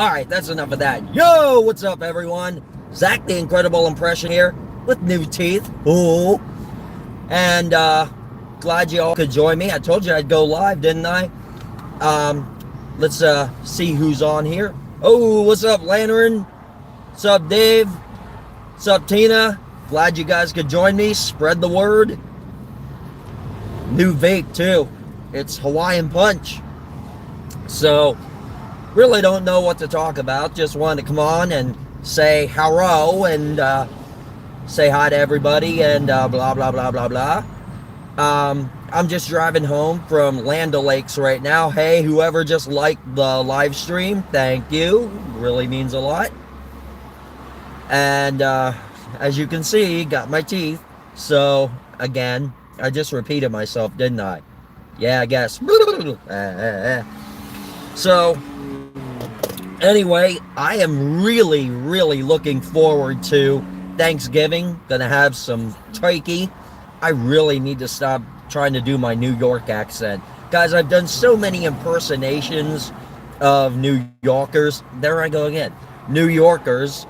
Alright, that's enough of that. Yo, what's up, everyone? Zach the Incredible Impression here with new teeth. Ooh. And, glad you all could join me. I told you I'd go live, didn't I? Let's, see who's on here. Oh, what's up, Lantern? What's up, Dave? What's up, Tina? Glad you guys could join me. Spread the word. New vape, too. It's Hawaiian Punch. So, really don't know what to talk about. Just wanted to come on and say hello and say hi to everybody and blah, blah, blah, blah, blah. I'm just driving home from Land O'Lakes right now. Hey, whoever just liked the live stream, thank you. Really means a lot. And as you can see, got my teeth. So, again, I just repeated myself, didn't I? Yeah, I guess. So, anyway, I am really, really looking forward to Thanksgiving. Gonna have some turkey. I really need to stop trying to do my New York accent. Guys, I've done so many impersonations of New Yorkers. There I go again. New Yorkers.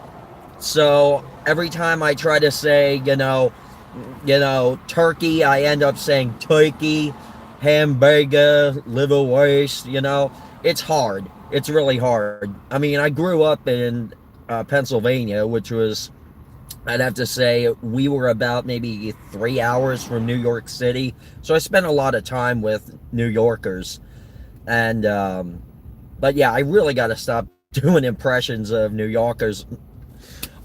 So, every time I try to say, you know, turkey, I end up saying turkey, hamburger, liver waist, you know. It's hard. It's really hard. I mean, I grew up in Pennsylvania, which was, I'd have to say, we were about maybe 3 hours from New York City. So I spent a lot of time with New Yorkers. And, but yeah, I really got to stop doing impressions of New Yorkers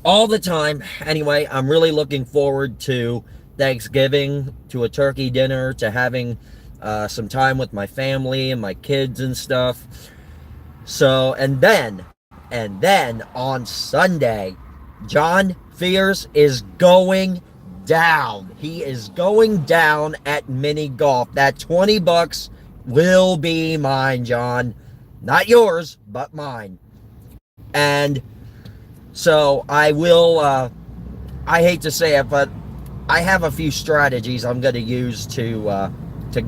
all the time. Anyway, I'm really looking forward to Thanksgiving, to a turkey dinner, to having some time with my family and my kids and stuff. So, and then on Sunday, John Fears is going down. He is going down at mini golf. That $20 will be mine, John. Not yours, but mine. And so I will, I hate to say it, but I have a few strategies I'm going to use to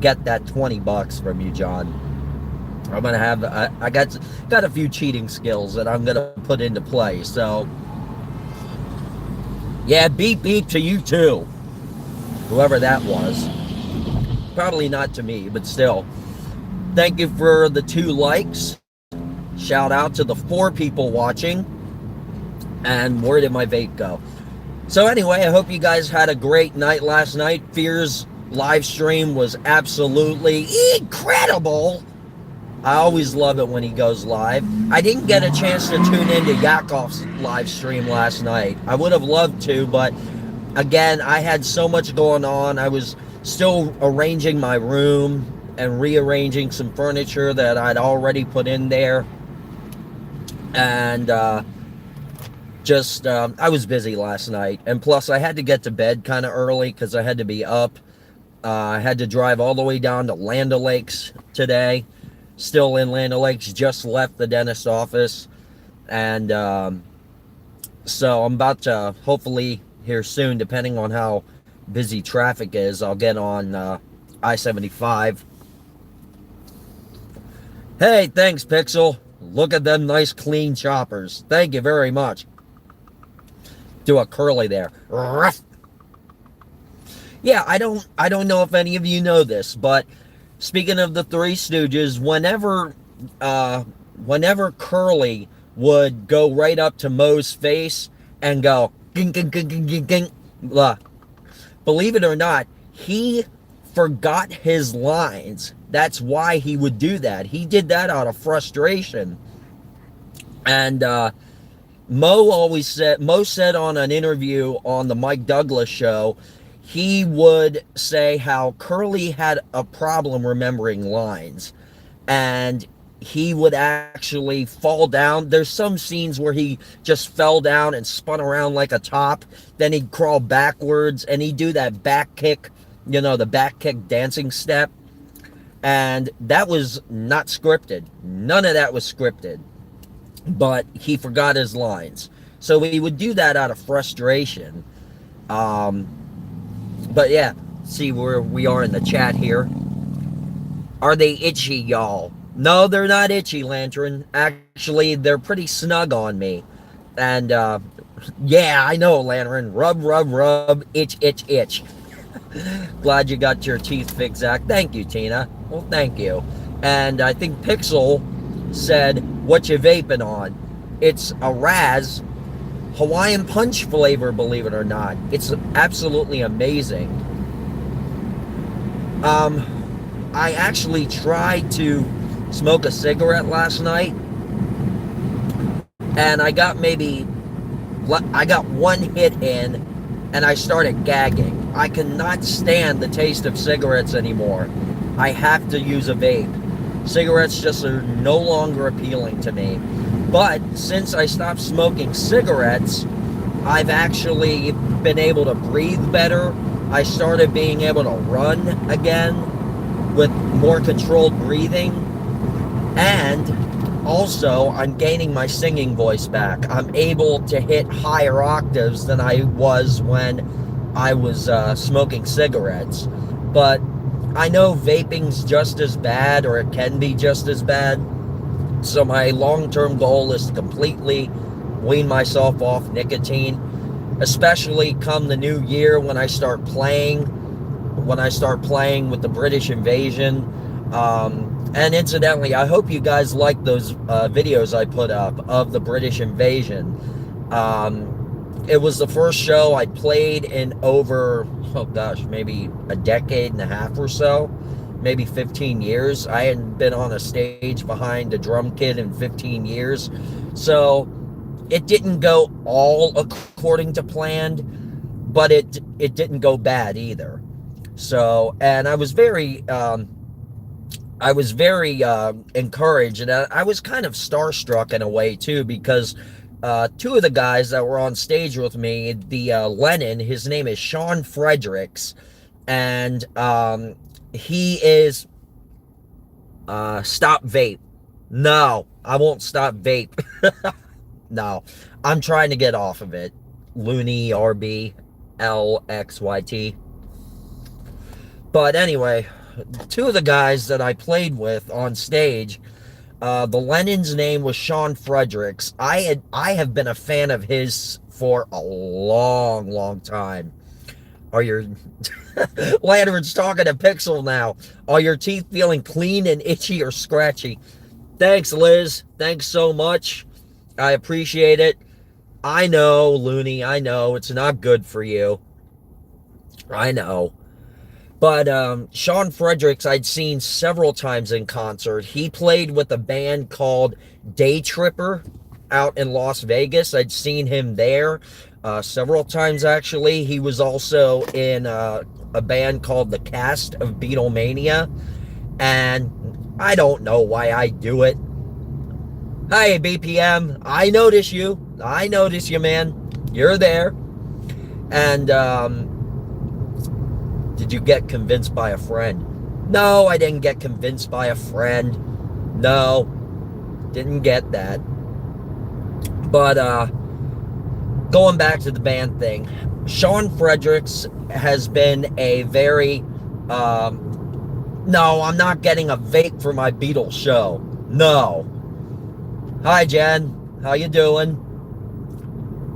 get that $20 from you, John. I'm going to have, I got a few cheating skills that I'm going to put into play. So, yeah, beep beep to you too. Whoever that was. Probably not to me, but still. Thank you for the 2 likes. Shout out to the 4 people watching. And where did my vape go? So anyway, I hope you guys had a great night last night. Fears live stream was absolutely incredible. I always love it when he goes live. I didn't get a chance to tune into Yakov's live stream last night. I would have loved to, but again, I had so much going on. I was still arranging my room and rearranging some furniture that I'd already put in there. And I was busy last night. And plus, I had to get to bed kind of early because I had to be up. I had to drive all the way down to Land O'Lakes today. Still in Land O'Lakes, just left the dentist office. And so I'm about to, hopefully here soon, depending on how busy traffic is, I'll get on I-75. Hey, thanks, Pixel. Look at them nice clean choppers. Thank you very much. Do a curly there. Ruff. Yeah, I don't know if any of you know this, but speaking of the Three Stooges, whenever Curly would go right up to Moe's face and go ging ging ging ging ging ging, blah. Believe it or not, he forgot his lines. That's why he would do that. He did that out of frustration. And Mo said on an interview on the Mike Douglas show, he would say how Curly had a problem remembering lines. And he would actually fall down. There's some scenes where he just fell down and spun around like a top. Then he'd crawl backwards and he'd do that back kick, you know, the back kick dancing step. And that was not scripted. None of that was scripted. But he forgot his lines. So he would do that out of frustration. But yeah, see where we are in the chat here. Are they itchy, y'all? No, they're not itchy, Lantern. Actually, they're pretty snug on me. And, yeah, I know, Lantern. Rub, rub, rub, itch, itch, itch. Glad you got your teeth fixed, Zach. Thank you, Tina. Well, thank you. And I think Pixel said, what you vaping on? It's a Raz Hawaiian Punch flavor, believe it or not. It's absolutely amazing. I actually tried to smoke a cigarette last night, and I got one hit in, and I started gagging. I cannot stand the taste of cigarettes anymore. I have to use a vape. Cigarettes just are no longer appealing to me. But since I stopped smoking cigarettes, I've actually been able to breathe better. I started being able to run again with more controlled breathing. And also, I'm gaining my singing voice back. I'm able to hit higher octaves than I was when I was smoking cigarettes. But I know vaping's just as bad, or it can be just as bad. So my long-term goal is to completely wean myself off nicotine, especially come the new year when I start playing with the British Invasion. And incidentally, I hope you guys like those videos I put up of the British Invasion. It was the first show I played in over, oh gosh, maybe a decade and a half or so. Maybe 15 years. I hadn't been on a stage behind a drum kit in 15 years. So it didn't go all according to planned, but it didn't go bad either. So, and I was very encouraged, and I was kind of starstruck in a way too, because two of the guys that were on stage with me, the Lennon, his name is Sean Fredericks, and he is stop vape. No, I won't stop vape. No, I'm trying to get off of it. Looney RB LXYT. But anyway, two of the guys that I played with on stage, the Lennon's name was Sean Fredericks. I have been a fan of his for a long time. Are your Lantern's talking to Pixel now? Are your teeth feeling clean and itchy or scratchy? Thanks, Liz. Thanks so much. I appreciate it. I know, Looney. I know it's not good for you. I know. But Sean Fredericks, I'd seen several times in concert. He played with a band called Day Tripper out in Las Vegas. I'd seen him there several times, actually. He was also in a band called The Cast of Beatlemania. And I don't know why I do it. Hi, BPM. I notice you. I notice you, man. You're there. And, did you get convinced by a friend? No, I didn't get convinced by a friend. No, didn't get that. But, going back to the band thing, Sean Fredericks has been a very, no, I'm not getting a vape for my Beatles show. No. Hi, Jen. How you doing?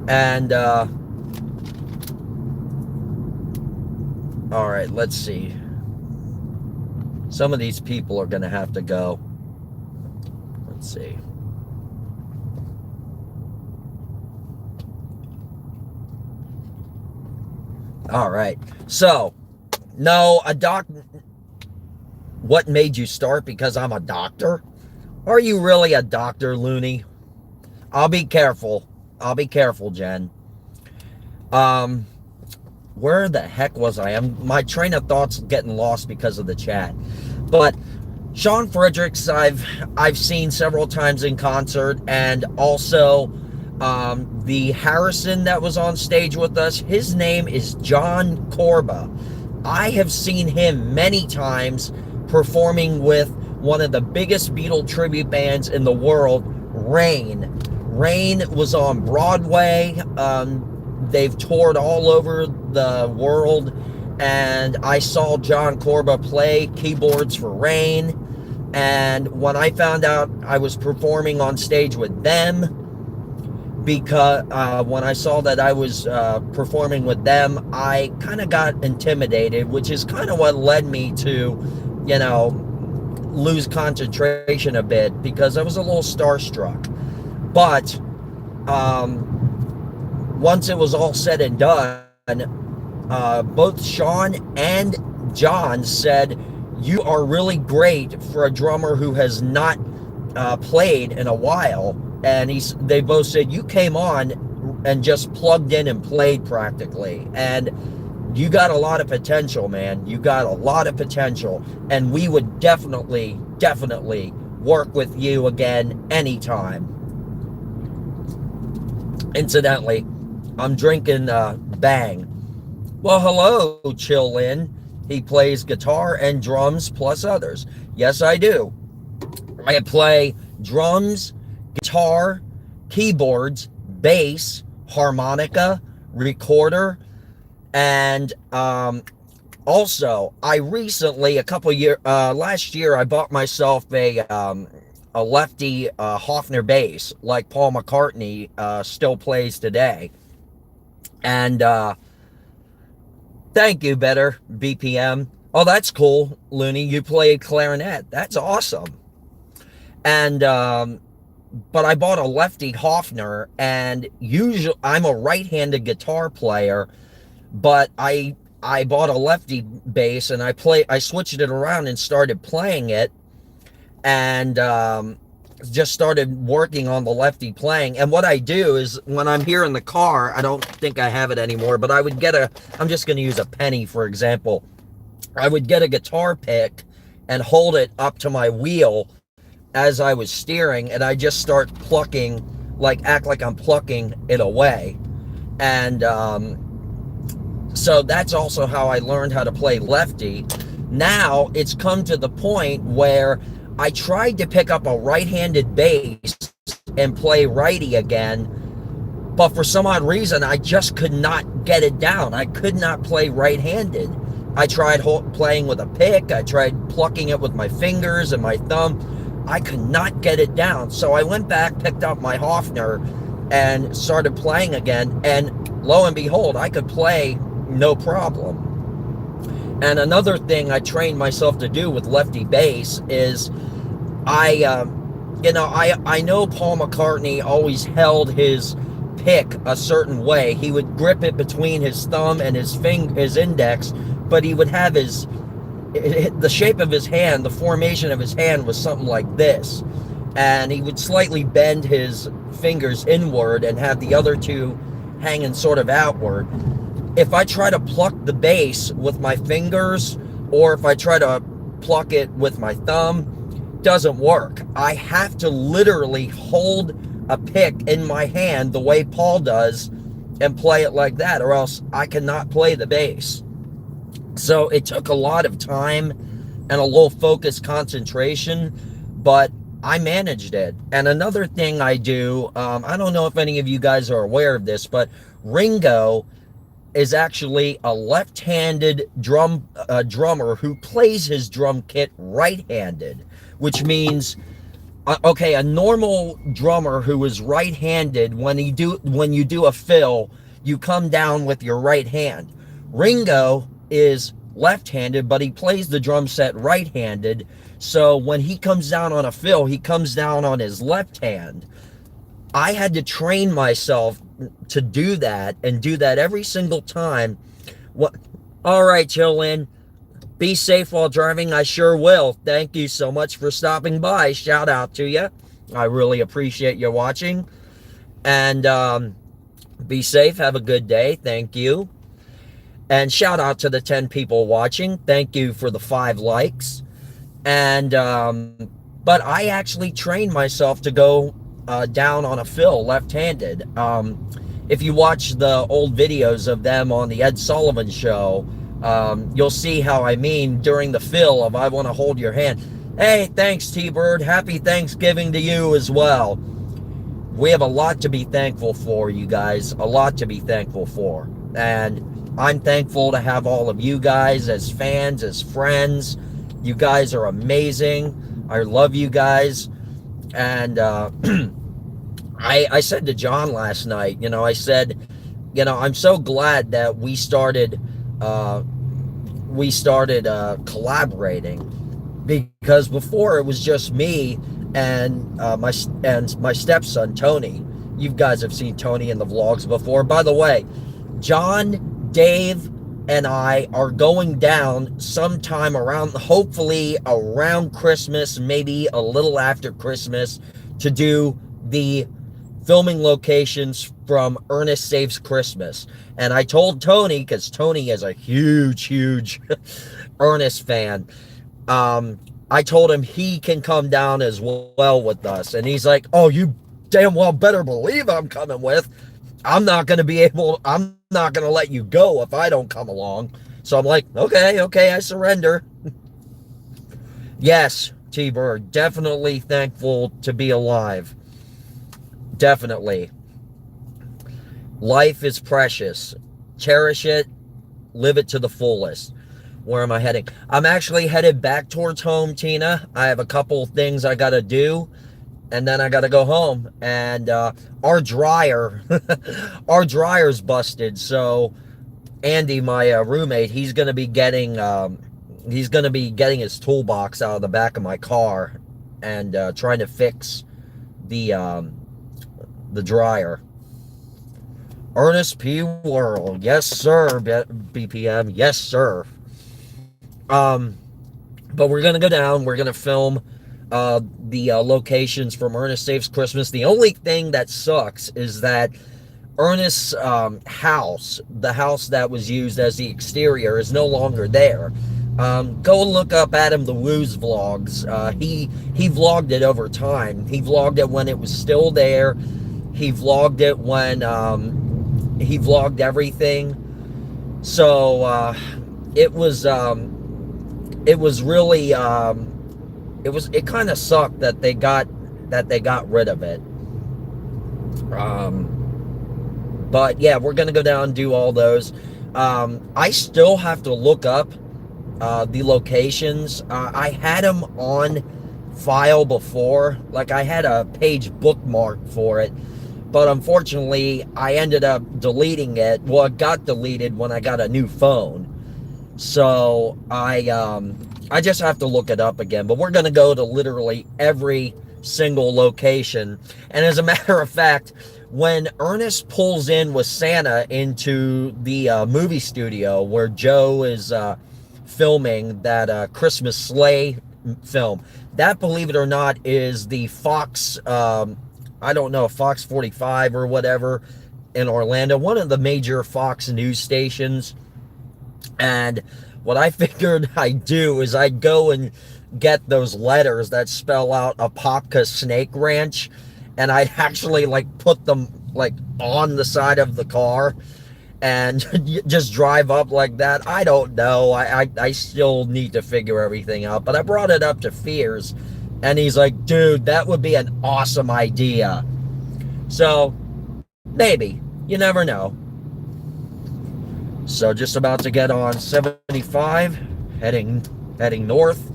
And, all right, let's see. Some of these people are going to have to go. Let's see. All right. So, no, a doctor. What made you start? Because I'm a doctor? Are you really a doctor, Looney? I'll be careful. I'll be careful, Jen. Where the heck was I? My train of thought's getting lost because of the chat. But Sean Fredericks, I've seen several times in concert, and also the Harrison that was on stage with us. His name is John Corba. I have seen him many times performing with one of the biggest Beatle tribute bands in the world, Rain. Rain was on Broadway. They've toured all over the world, and I saw John Corba play keyboards for Rain. And when I found out I was performing on stage with them, because when I saw that I was performing with them, I kind of got intimidated, which is kind of what led me to, you know, lose concentration a bit, because I was a little starstruck. But once it was all said and done, both Sean and John said, "You are really great for a drummer who has not played in a while." And they both said, "You came on and just plugged in and played practically. And you got a lot of potential, man. You got a lot of potential. And we would definitely work with you again anytime." Incidentally, I'm drinking Bang. Well, hello, Chill Lin. He plays guitar and drums plus others. Yes, I do. I play drums, guitar, keyboards, bass, harmonica, recorder, and also I recently, last year, I bought myself a lefty Hofner bass, like Paul McCartney still plays today. And thank you, Better BPM. Oh, that's cool, Looney. You play clarinet. That's awesome. And but I bought a lefty Hofner, and usually I'm a right-handed guitar player, but I bought a lefty bass, and I switched it around and started playing it, and just started working on the lefty playing. And what I do is, when I'm here in the car, I don't think I have it anymore, but I'm just going to use a penny, for example. I would get a guitar pick and hold it up to my wheel as I was steering, and I just start plucking, act like I'm plucking it away. And so that's also how I learned how to play lefty. Now it's come to the point where I tried to pick up a right-handed bass and play righty again, but for some odd reason, I just could not get it down. I could not play right-handed. I tried playing with a pick. I tried plucking it with my fingers and my thumb. I could not get it down. So I went back, picked up my Hofner, and started playing again. And lo and behold, I could play no problem. And another thing I trained myself to do with lefty bass is I know Paul McCartney always held his pick a certain way. He would grip it between his thumb and his index, but he would have the shape of his hand, the formation of his hand was something like this. And he would slightly bend his fingers inward and have the other two hanging sort of outward. If I try to pluck the bass with my fingers, or if I try to pluck it with my thumb, doesn't work. I have to literally hold a pick in my hand the way Paul does and play it like that, or else I cannot play the bass. So it took a lot of time and a little focused concentration, but I managed it. And another thing I do, I don't know if any of you guys are aware of this, but Ringo is actually a left-handed drummer who plays his drum kit right-handed, which means, a normal drummer who is right-handed, when you do a fill, you come down with your right hand. Ringo is left-handed, but he plays the drum set right-handed, so when he comes down on a fill, he comes down on his left hand. I had to train myself to do that, and do that every single time. All right, Chillin, be safe while driving. I sure will. Thank you so much for stopping by. Shout out to you. I really appreciate you watching. And be safe. Have a good day. Thank you. And shout out to the 10 people watching. Thank you for the 5 likes. And but I actually trained myself to go down on a fill left-handed. If you watch the old videos of them on the Ed Sullivan Show, you'll see how I mean during the fill of "I want to hold your hand." Hey, thanks, T-Bird. Happy Thanksgiving to you as well. We have a lot to be thankful for, you guys. A lot to be thankful for. And I'm thankful to have all of you guys as fans, as friends. You guys are amazing. I love you guys. And I said to John last night, I said, I'm so glad that we started collaborating, because before it was just me and my stepson Tony. You guys have seen Tony in the vlogs before. By the way, John, Dave, and I are going down sometime hopefully around Christmas, maybe a little after Christmas, to do the filming locations from Ernest Saves Christmas. And I told Tony, because Tony is a huge Ernest fan, I told him he can come down as well with us. And he's like, oh, you damn well better believe I'm coming with. I'm not going to let you go if I don't come along. So I'm like, okay, I surrender. Yes, T-Bird, definitely thankful to be alive. Definitely. Life is precious. Cherish it. Live it to the fullest. Where am I heading? I'm actually headed back towards home, Tina. I have a couple things I got to do, and then I got to go home. And our dryer's busted. So Andy, my roommate, he's going to be getting his toolbox out of the back of my car and trying to fix the dryer. Ernest P. World. Yes, sir. BPM. Yes, sir. But we're going to go down. We're going to film the locations from Ernest Saves Christmas. The only thing that sucks is that Ernest's house, the house that was used as the exterior, is no longer there. Go look up Adam the Woo's vlogs. He vlogged it over time. He vlogged it when it was still there. He vlogged it when he vlogged everything. So it was really it kind of sucked that they got rid of it. But yeah, we're gonna go down and do all those. I still have to look up the locations. I had them on file before, like I had a page bookmarked for it, but unfortunately I ended up deleting it. Well, it got deleted when I got a new phone, so I just have to look it up again. But we're gonna go to literally every single location. And as a matter of fact, when Ernest pulls in with Santa into the movie studio where Joe is filming that Christmas sleigh film, that, believe it or not, is the Fox, I don't know, Fox 45 or whatever in Orlando, one of the major Fox news stations. And what I figured I'd do is I'd go and get those letters that spell out Apopka Snake Ranch, and I'd actually like put them like on the side of the car and just drive up like that. I don't know. I still need to figure everything out, but I brought it up to Fears, and he's like, dude, that would be an awesome idea. So maybe, you never know. So just about to get on 75, heading north.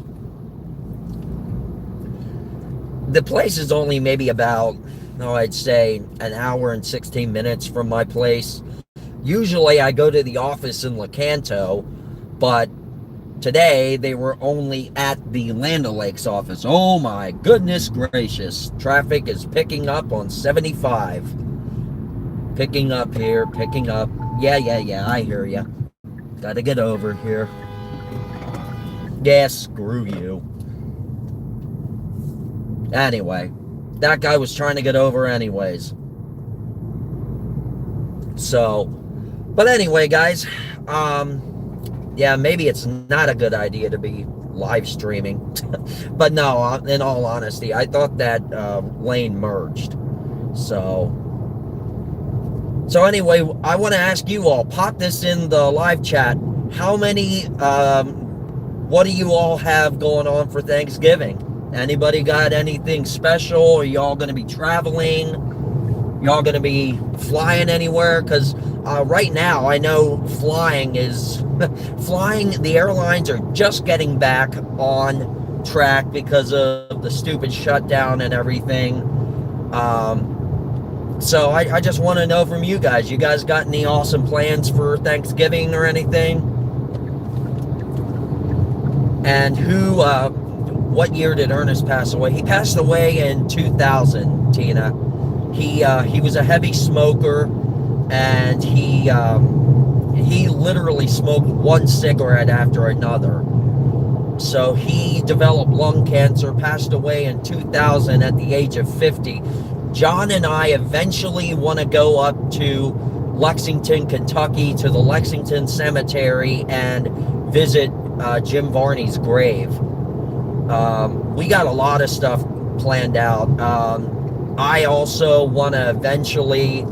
The place is only maybe about, I'd say an hour and 16 minutes from my place. Usually I go to the office in Lecanto, but today they were only at the Land O'Lakes office. Oh my goodness gracious. Traffic is picking up on 75. Picking up here, picking up. Yeah, I hear ya. Gotta get over here. Yeah, screw you. Anyway, that guy was trying to get over anyways. So, but anyway, guys, yeah, maybe it's not a good idea to be live streaming. But no, in all honesty, I thought that lane merged. So anyway, I want to ask you all, pop this in the live chat. How many, what do you all have going on for Thanksgiving? Anybody got anything special? Are y'all going to be traveling? Y'all going to be flying anywhere? Because right now, I know flying, the airlines are just getting back on track because of the stupid shutdown and everything. So I just want to know from you guys. You guys got any awesome plans for Thanksgiving or anything? And what year did Ernest pass away? He passed away in 2000, Tina. He was a heavy smoker, and he literally smoked one cigarette after another. So he developed lung cancer, passed away in 2000 at the age of 50. John and I eventually want to go up to Lexington, Kentucky, to the Lexington Cemetery and visit Jim Varney's grave. We got a lot of stuff planned out. I also want to eventually,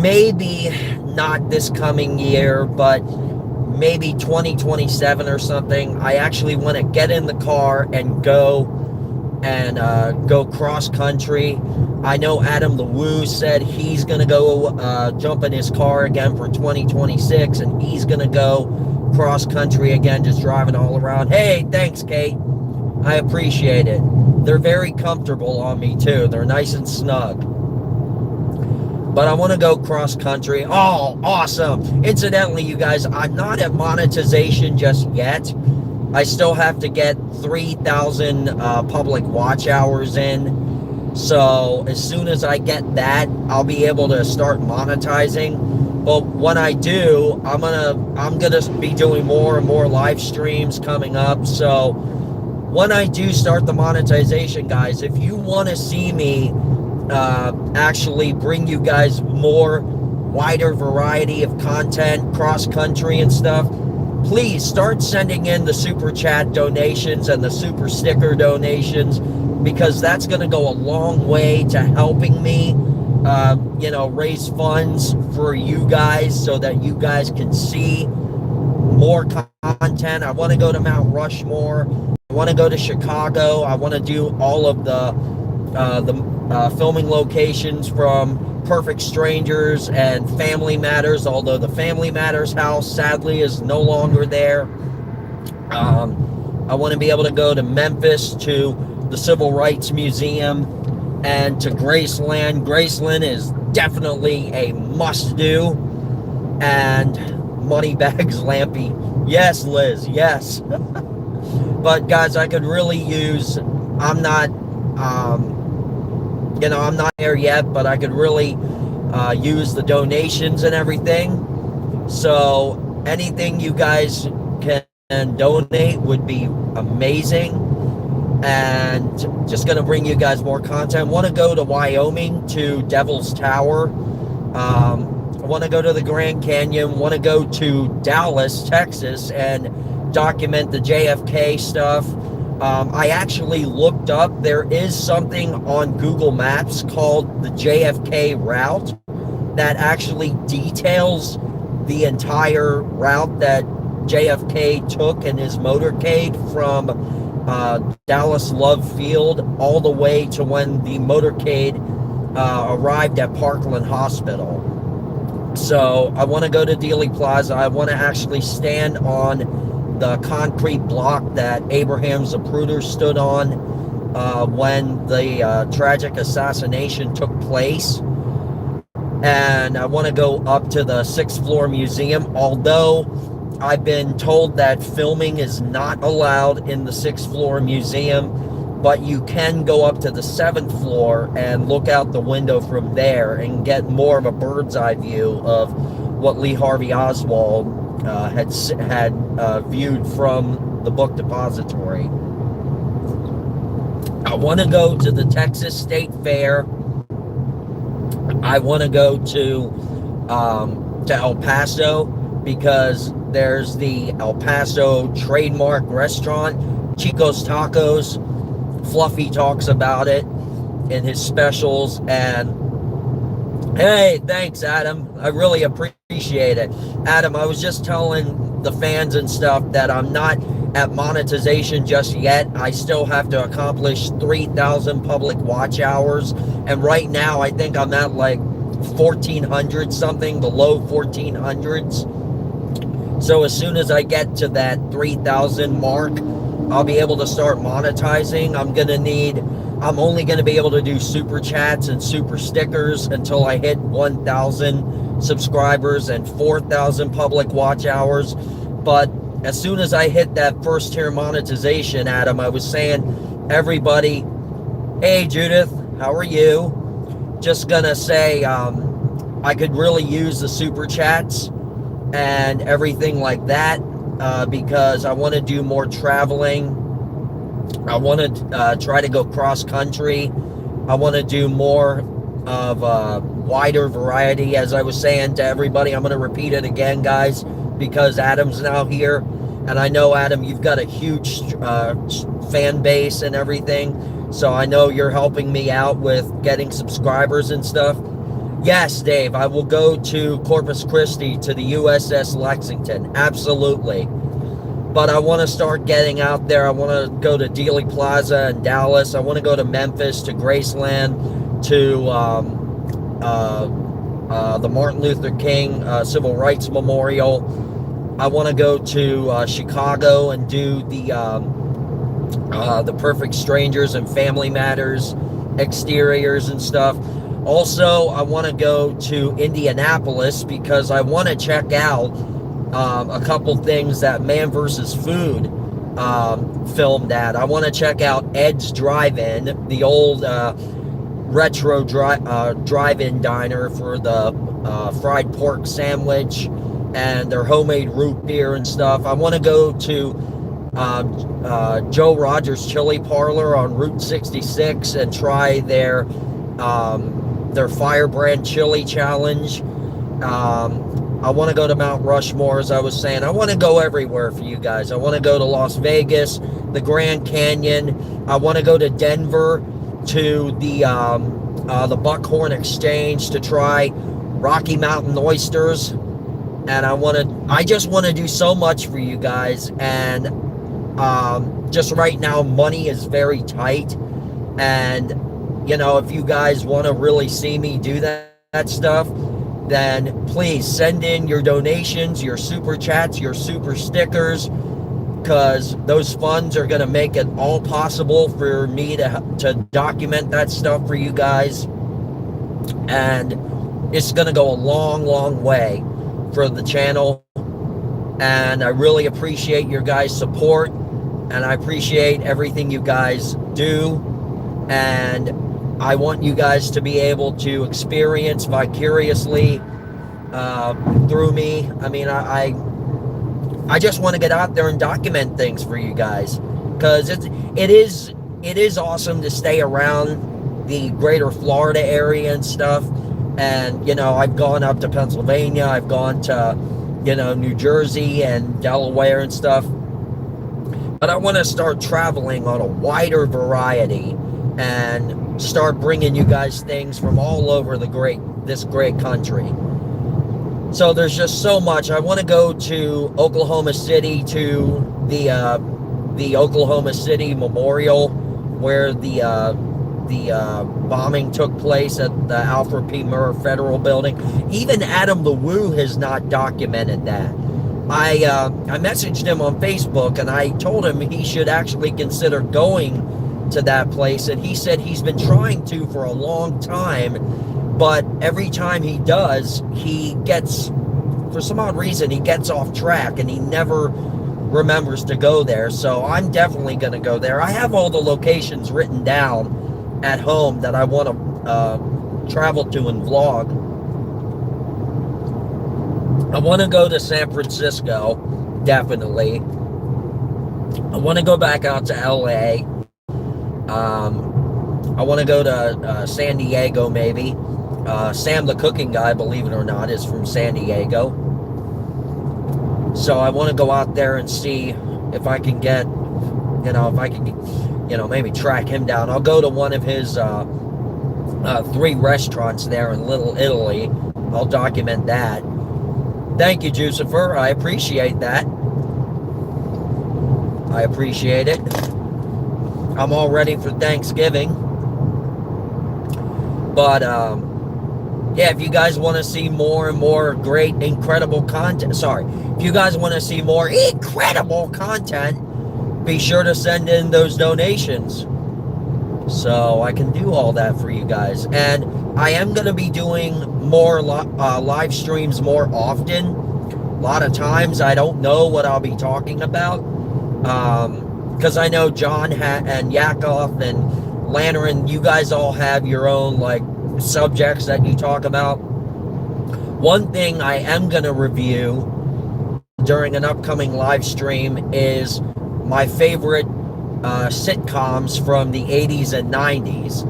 maybe not this coming year, but maybe 2027 or something, I actually want to get in the car and go cross country. I know Adam the Woo said he's going to go jump in his car again for 2026, and he's going to go cross country again, just driving all around. Hey, thanks, Kate. I appreciate it. They're very comfortable on me, too. They're nice and snug. But I want to go cross country. Oh, awesome. Incidentally, you guys, I'm not at monetization just yet. I still have to get 3,000 public watch hours in. So as soon as I get that, I'll be able to start monetizing. But when I do, I'm gonna be doing more and more live streams coming up. So when I do start the monetization, guys, if you want to see me actually bring you guys more wider variety of content, cross country and stuff, please start sending in the super chat donations and the super sticker donations, because that's going to go a long way to helping me raise funds for you guys so that you guys can see more content. I want to go to Mount Rushmore. I want to go to Chicago. I want to do all of the filming locations from Perfect Strangers and Family Matters, although the Family Matters house sadly is no longer there. I want to be able to go to Memphis to the Civil Rights Museum and to Graceland. Graceland is definitely a must-do. And Moneybags Lampy. Yes, Liz, yes. But guys, I could really use, I'm not there yet, but I could really use the donations and everything. So anything you guys can donate would be amazing. And just going to bring you guys more content. Want to go to Wyoming to Devil's Tower. I want to go to the Grand Canyon. Want to go to Dallas, Texas, and document the JFK stuff. I actually looked up, there is something on Google Maps called the JFK route that actually details the entire route that JFK took in his motorcade from Dallas Love Field all the way to when the motorcade arrived at Parkland Hospital. So I want to go to Dealey Plaza. I want to actually stand on the concrete block that Abraham Zapruder stood on when the tragic assassination took place. And I want to go up to the 6th floor museum, although I've been told that filming is not allowed in the 6th floor museum, but you can go up to the 7th floor and look out the window from there and get more of a bird's eye view of what Lee Harvey Oswald had viewed from the book depository. I want to go to the Texas State Fair. I want to go to El Paso because there's the El Paso trademark restaurant, Chico's Tacos. Fluffy talks about it in his specials. And hey, thanks, Adam. I really appreciate it. Adam, I was just telling the fans and stuff that I'm not at monetization just yet. I still have to accomplish 3,000 public watch hours. And right now, I think I'm at like 1,400 something, the low 1,400s. So as soon as I get to that 3,000 mark, I'll be able to start monetizing. I'm only going to be able to do super chats and super stickers until I hit 1,000 subscribers and 4,000 public watch hours. But as soon as I hit that first tier monetization, Adam, I was saying, everybody, hey Judith, how are you? Just gonna say, I could really use the super chats and everything like that, because I want to do more traveling. I want to try to go cross country. I want to do more of a wider variety. As I was saying to everybody, I'm going to repeat it again, guys, because Adam's now here. And I know, Adam, you've got a huge fan base and everything. So I know you're helping me out with getting subscribers and stuff. Yes, Dave, I will go to Corpus Christi, to the USS Lexington. Absolutely. But I want to start getting out there. I want to go to Dealey Plaza in Dallas. I want to go to Memphis, to Graceland, to the Martin Luther King Civil Rights Memorial. I want to go to Chicago and do the Perfect Strangers and Family Matters exteriors and stuff. Also, I want to go to Indianapolis because I want to check out a couple things that Man vs. Food filmed at. I want to check out Ed's Drive-In, the old retro drive-in diner for the fried pork sandwich and their homemade root beer and stuff. I want to go to Joe Rogers Chili Parlor on Route 66 and try their Firebrand Chili Challenge. I want to go to Mount Rushmore, as I was saying. I want to go everywhere for you guys. I want to go to Las Vegas, the Grand Canyon. I want to go to Denver, to the Buckhorn Exchange to try Rocky Mountain oysters. And I just want to do so much for you guys. And just right now, money is very tight. And, you know, if you guys want to really see me do that stuff, then please send in your donations, your super chats, your super stickers, because those funds are going to make it all possible for me to document that stuff for you guys. And it's going to go a long, long way for the channel. And I really appreciate your guys' support, and I appreciate everything you guys do. And I want you guys to be able to experience vicariously through me. I mean, I just want to get out there and document things for you guys, because it is awesome to stay around the greater Florida area and stuff. And, you know, I've gone up to Pennsylvania, I've gone to, you know, New Jersey and Delaware and stuff. But I want to start traveling on a wider variety and start bringing you guys things from all over this great country. So there's just so much. I want to go to Oklahoma City, to the Oklahoma City Memorial, where the bombing took place at the Alfred P. Murrah Federal Building. Even Adam the Woo has not documented that. I messaged him on Facebook, and I told him he should actually consider going to that place, and he said he's been trying to for a long time, but every time he does, he gets, for some odd reason, he gets off track, and he never remembers to go there. So I'm definitely going to go there. I have all the locations written down at home that I want to travel to and vlog. I want to go to San Francisco, definitely. I want to go back out to LA. I want to go to San Diego, maybe. Sam the Cooking Guy, believe it or not, is from San Diego. So I want to go out there and see if I can get, maybe track him down. I'll go to one of his 3 restaurants there in Little Italy. I'll document that. Thank you, Jucifer. I appreciate that. I appreciate it. I'm all ready for Thanksgiving. But, yeah, if you guys want to see more and more great, incredible content, if you guys want to see more incredible content, be sure to send in those donations so I can do all that for you guys. And I am going to be doing more live streams more often. A lot of times I don't know what I'll be talking about, because I know John and Yakov and Lantern, you guys all have your own like subjects that you talk about. One thing I am going to review during an upcoming live stream is my favorite sitcoms from the 80s and 90s.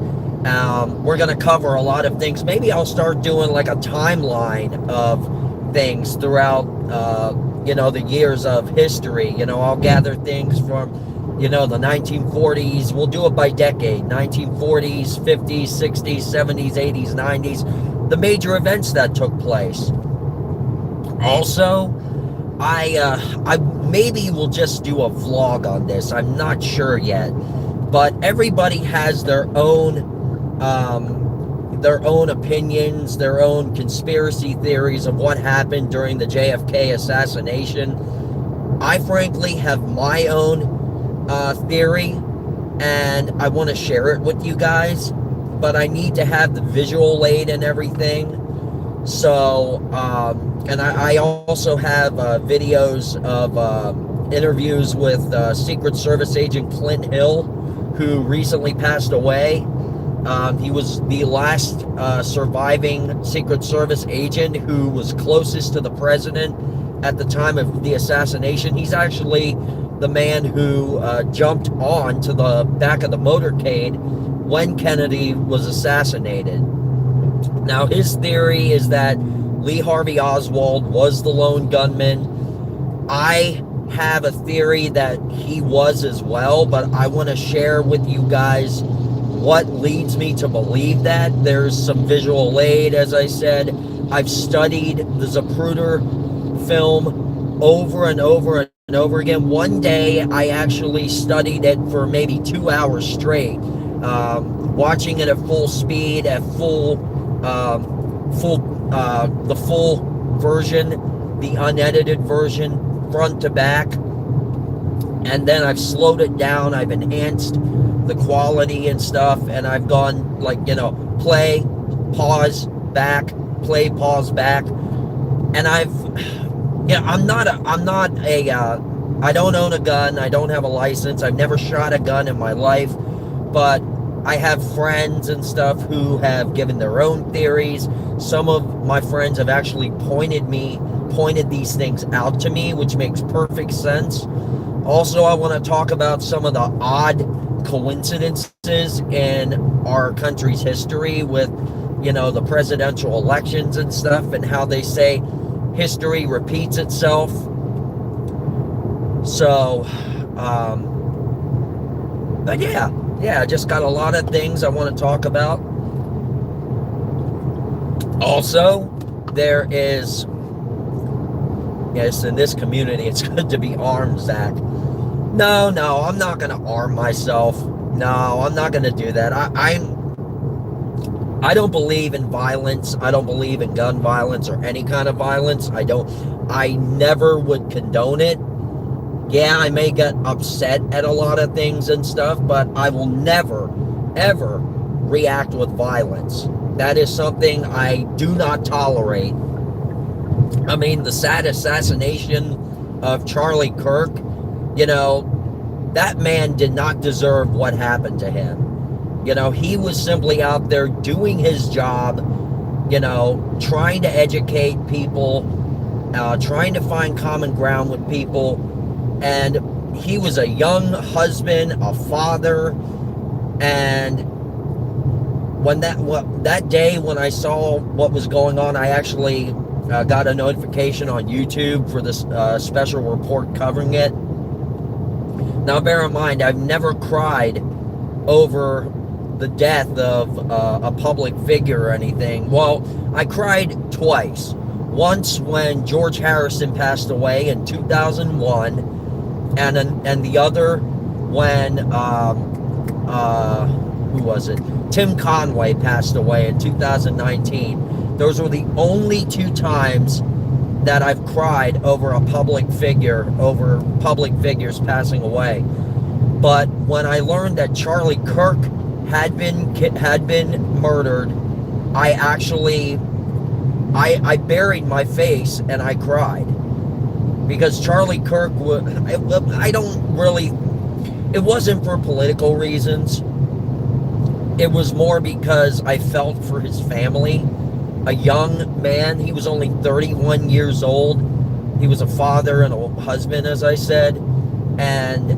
We're going to cover a lot of things. Maybe I'll start doing like a timeline of things throughout, the years of history. I'll gather things from, the 1940s. We'll do it by decade. 1940s, 50s, 60s, 70s, 80s, 90s. The major events that took place. Also, I maybe will just do a vlog on this. I'm not sure yet, but everybody has their own opinions, their own conspiracy theories of what happened during the JFK assassination. I frankly have my own theory, and I want to share it with you guys, but I need to have the visual aid and everything. So, and I also have videos of interviews with Secret Service agent Clint Hill, who recently passed away. He was the last surviving Secret Service agent who was closest to the president at the time of the assassination. He's actually the man who jumped on to the back of the motorcade when Kennedy was assassinated. Now, his theory is that Lee Harvey Oswald was the lone gunman. I have a theory that he was as well, but I want to share with you guys what leads me to believe that. There's some visual aid, as I said. I've studied the Zapruder film over and over and over again. One day, I actually studied it for maybe 2 hours straight, watching it at full speed, at the full version, the unedited version, front to back. And then I've slowed it down. I've enhanced the quality and stuff, and I've gone like, play, pause, back, play, pause, back. And I don't own a gun. I don't have a license. I've never shot a gun in my life, but I have friends and stuff who have given their own theories. Some of my friends have actually pointed these things out to me, which makes perfect sense. Also, I want to talk about some of the odd coincidences in our country's history with, the presidential elections and stuff, and how they say history repeats itself. So, but yeah, just got a lot of things I want to talk about. Also, there is, yes, in this community, it's good to be armed, Zach. No, I'm not going to arm myself. No, I'm not going to do that. I don't believe in violence. I don't believe in gun violence or any kind of violence. I never would condone it. Yeah, I may get upset at a lot of things and stuff, but I will never, ever react with violence. That is something I do not tolerate. I mean, the sad assassination of Charlie Kirk, that man did not deserve what happened to him. He was simply out there doing his job, trying to educate people, trying to find common ground with people. And he was a young husband, a father, and when that day when I saw what was going on, I actually got a notification on YouTube for this special report covering it. Now, bear in mind, I've never cried over the death of a public figure or anything. Well, I cried twice. Once when George Harrison passed away in 2001, and the other when who was it? Tim Conway passed away in 2019. Those were the only two times that I've cried over public figures passing away. But when I learned that Charlie Kirk had been murdered, I actually I buried my face and I cried, because Charlie Kirk it wasn't for political reasons. It was more because I felt for his family. A young man, he was only 31 years old. He was a father and a husband, as I said. And,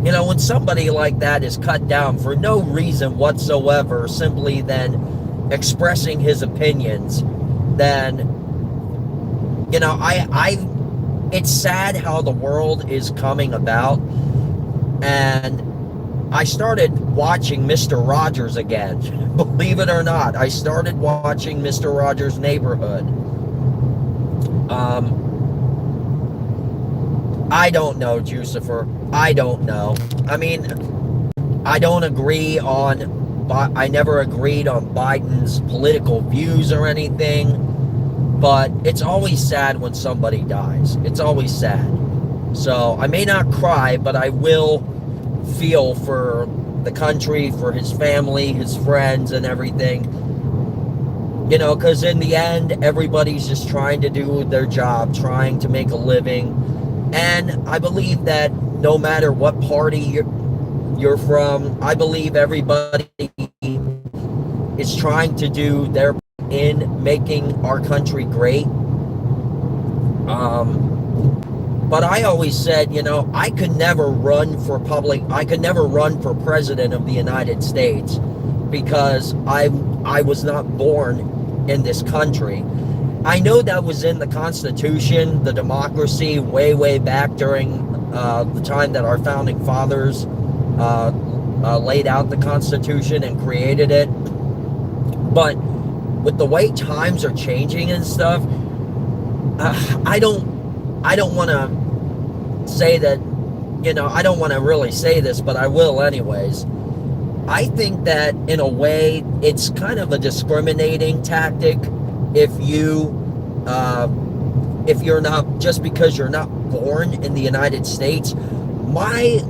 you know, when somebody like that is cut down for no reason whatsoever, simply then expressing his opinions, then, you know, it's sad how the world is coming about. And I started watching Mr. Rogers again. Believe it or not, I started watching Mr. Rogers' Neighborhood. I don't know, Jucifer. I don't know. I mean, I never agreed on Biden's political views or anything, but it's always sad when somebody dies. It's always sad. So I may not cry, but I will feel for the country, for his family, his friends, and everything. You know, because in the end, everybody's just trying to do their job, trying to make a living. And I believe that no matter what party you're from, I believe everybody is trying to do their part in making our country great. But I always said, you know, I could never run for president of the United States, because I was not born in this country. I know that was in the Constitution, the democracy, way back during the time that our founding fathers laid out the Constitution and created it. But with the way times are changing and stuff, I don't want to say that, you know, I don't want to really say this, but I will anyways. I think that in a way it's kind of a discriminating tactic if you're not, just because you're not born in the United States. My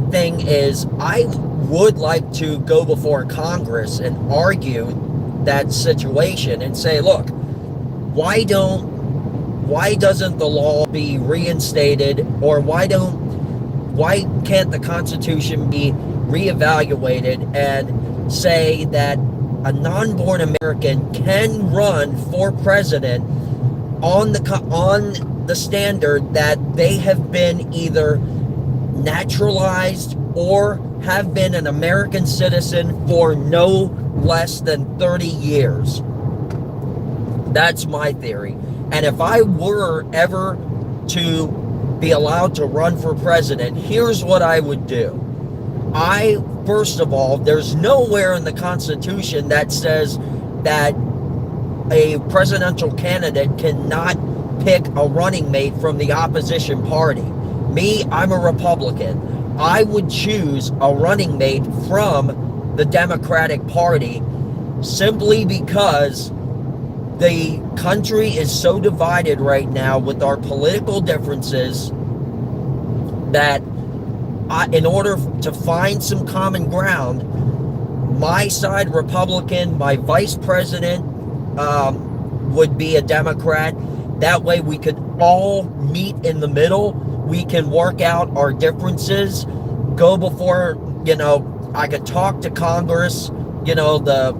thing is, I would like to go before Congress and argue that situation and say, look, why doesn't the law be reinstated, or why can't the Constitution be reevaluated and say that a non-born American can run for president on the standard that they have been either naturalized or have been an American citizen for no less than 30 years. That's my theory. And if I were ever to be allowed to run for president, here's what I would do. First of all, there's nowhere in the Constitution that says that a presidential candidate cannot pick a running mate from the opposition party. Me, I'm a Republican. I would choose a running mate from the Democratic Party, simply because the country is so divided right now with our political differences that in order to find some common ground, my side Republican, my vice president would be a Democrat. That way we could all meet in the middle. We can work out our differences, go before, you know, I could talk to Congress, you know, the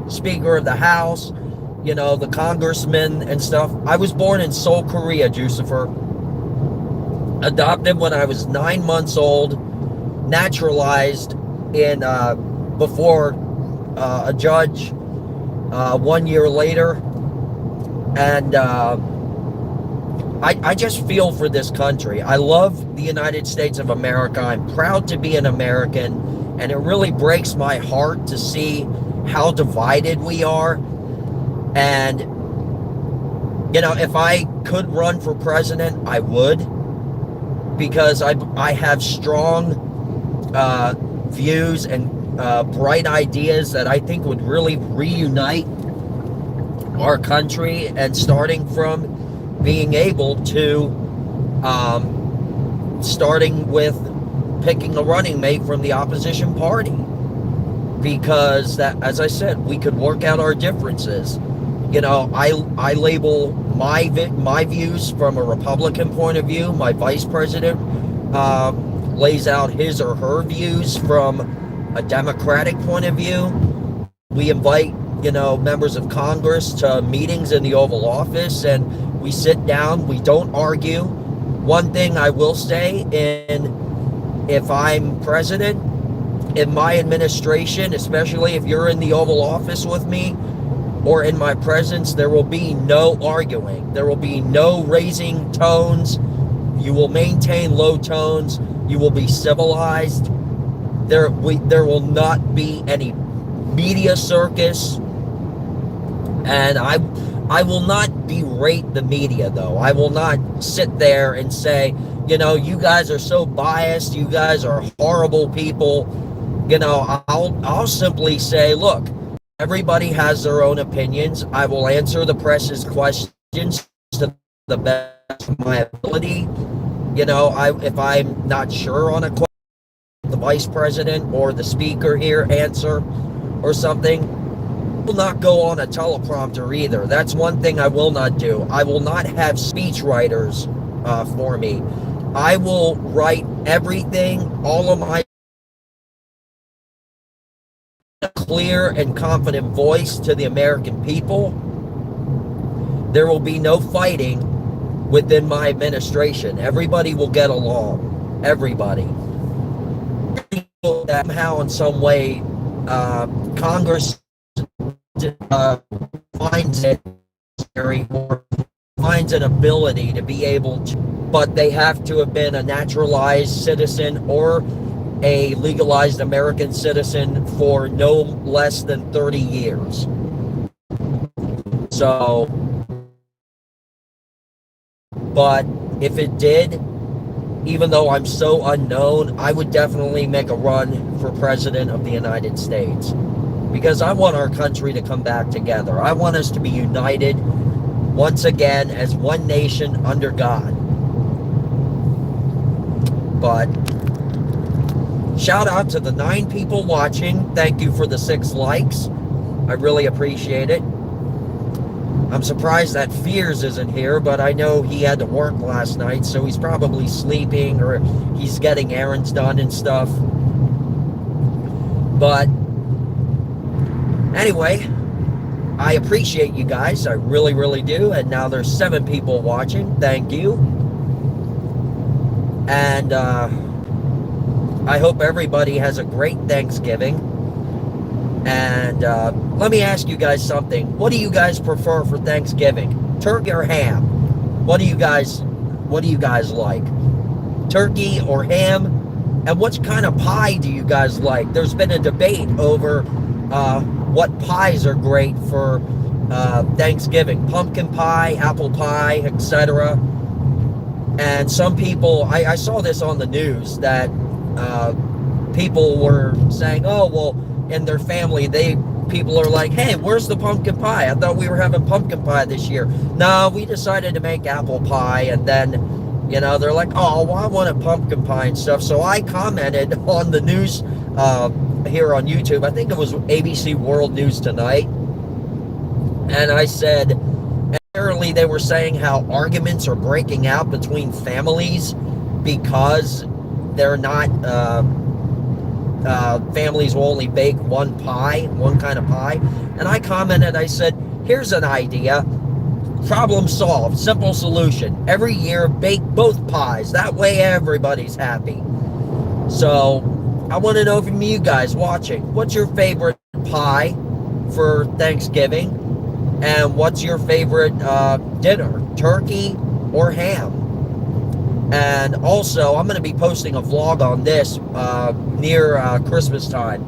Speaker of the House, you know, the congressmen and stuff. I was born in Seoul, Korea, Jucifer. Adopted when I was 9 months old, naturalized before a judge 1 year later, and I just feel for this country. I love the United States of America. I'm proud to be an American, and it really breaks my heart to see how divided we are. And, you know, if I could run for president, I would, because I have strong views and bright ideas that I think would really reunite our country, and starting from being able to, starting with picking a running mate from the opposition party, because that, as I said, we could work out our differences. You know, I label my views from a Republican point of view. My vice president lays out his or her views from a Democratic point of view. We invite, you know, members of Congress to meetings in the Oval Office, and we sit down. We don't argue. One thing I will say, if I'm president, in my administration, especially if you're in the Oval Office with me or in my presence, there will be no arguing. There will be no raising tones. You will maintain low tones. You will be civilized. There will not be any media circus. And I will not berate the media, though. I will not sit there and say, you know, you guys are so biased. You guys are horrible people. You know, I'll simply say, look, everybody has their own opinions. I will answer the press's questions to the best of my ability. You know, if I'm not sure on a question, the vice president or the speaker here answer or something, I will not go on a teleprompter either. That's one thing I will not do. I will not have speech writers for me. I will write everything, all of my clear and confident voice to the American people. There will be no fighting within my administration. Everybody will get along. Everybody. Somehow, in some way, Congress finds it necessary or finds an ability to be able to, but they have to have been a naturalized citizen or a legalized American citizen for no less than 30 years. So, but if it did, even though I'm so unknown, I would definitely make a run for president of the United States, because I want our country to come back together. I want us to be united once again as one nation under God. But shout out to the 9 people watching. Thank you for the 6 likes. I really appreciate it. I'm surprised that Fears isn't here, but I know he had to work last night, so he's probably sleeping or he's getting errands done and stuff. But anyway, I appreciate you guys. I really, really do. And now there's 7 people watching. Thank you. And I hope everybody has a great Thanksgiving. And let me ask you guys something. What do you guys prefer for Thanksgiving? Turkey or ham? What do you guys like? Turkey or ham? And what kind of pie do you guys like? There's been a debate over what pies are great for Thanksgiving. Pumpkin pie, apple pie, etc. And some people, I saw this on the news, that people were saying, oh, well, in their family, people are like, hey, where's the pumpkin pie? I thought we were having pumpkin pie this year. No, we decided to make apple pie. And then, you know, they're like, oh, well, I want a pumpkin pie and stuff. So I commented on the news here on YouTube. I think it was ABC World News Tonight. And I said, apparently they were saying how arguments are breaking out between families because they're not, families will only bake one kind of pie. And I commented, I said, here's an idea. Problem solved. Simple solution. Every year, bake both pies. That way everybody's happy. So, I want to know from you guys watching, what's your favorite pie for Thanksgiving? And what's your favorite dinner? Turkey or ham? And also, I'm going to be posting a vlog on this near Christmas time.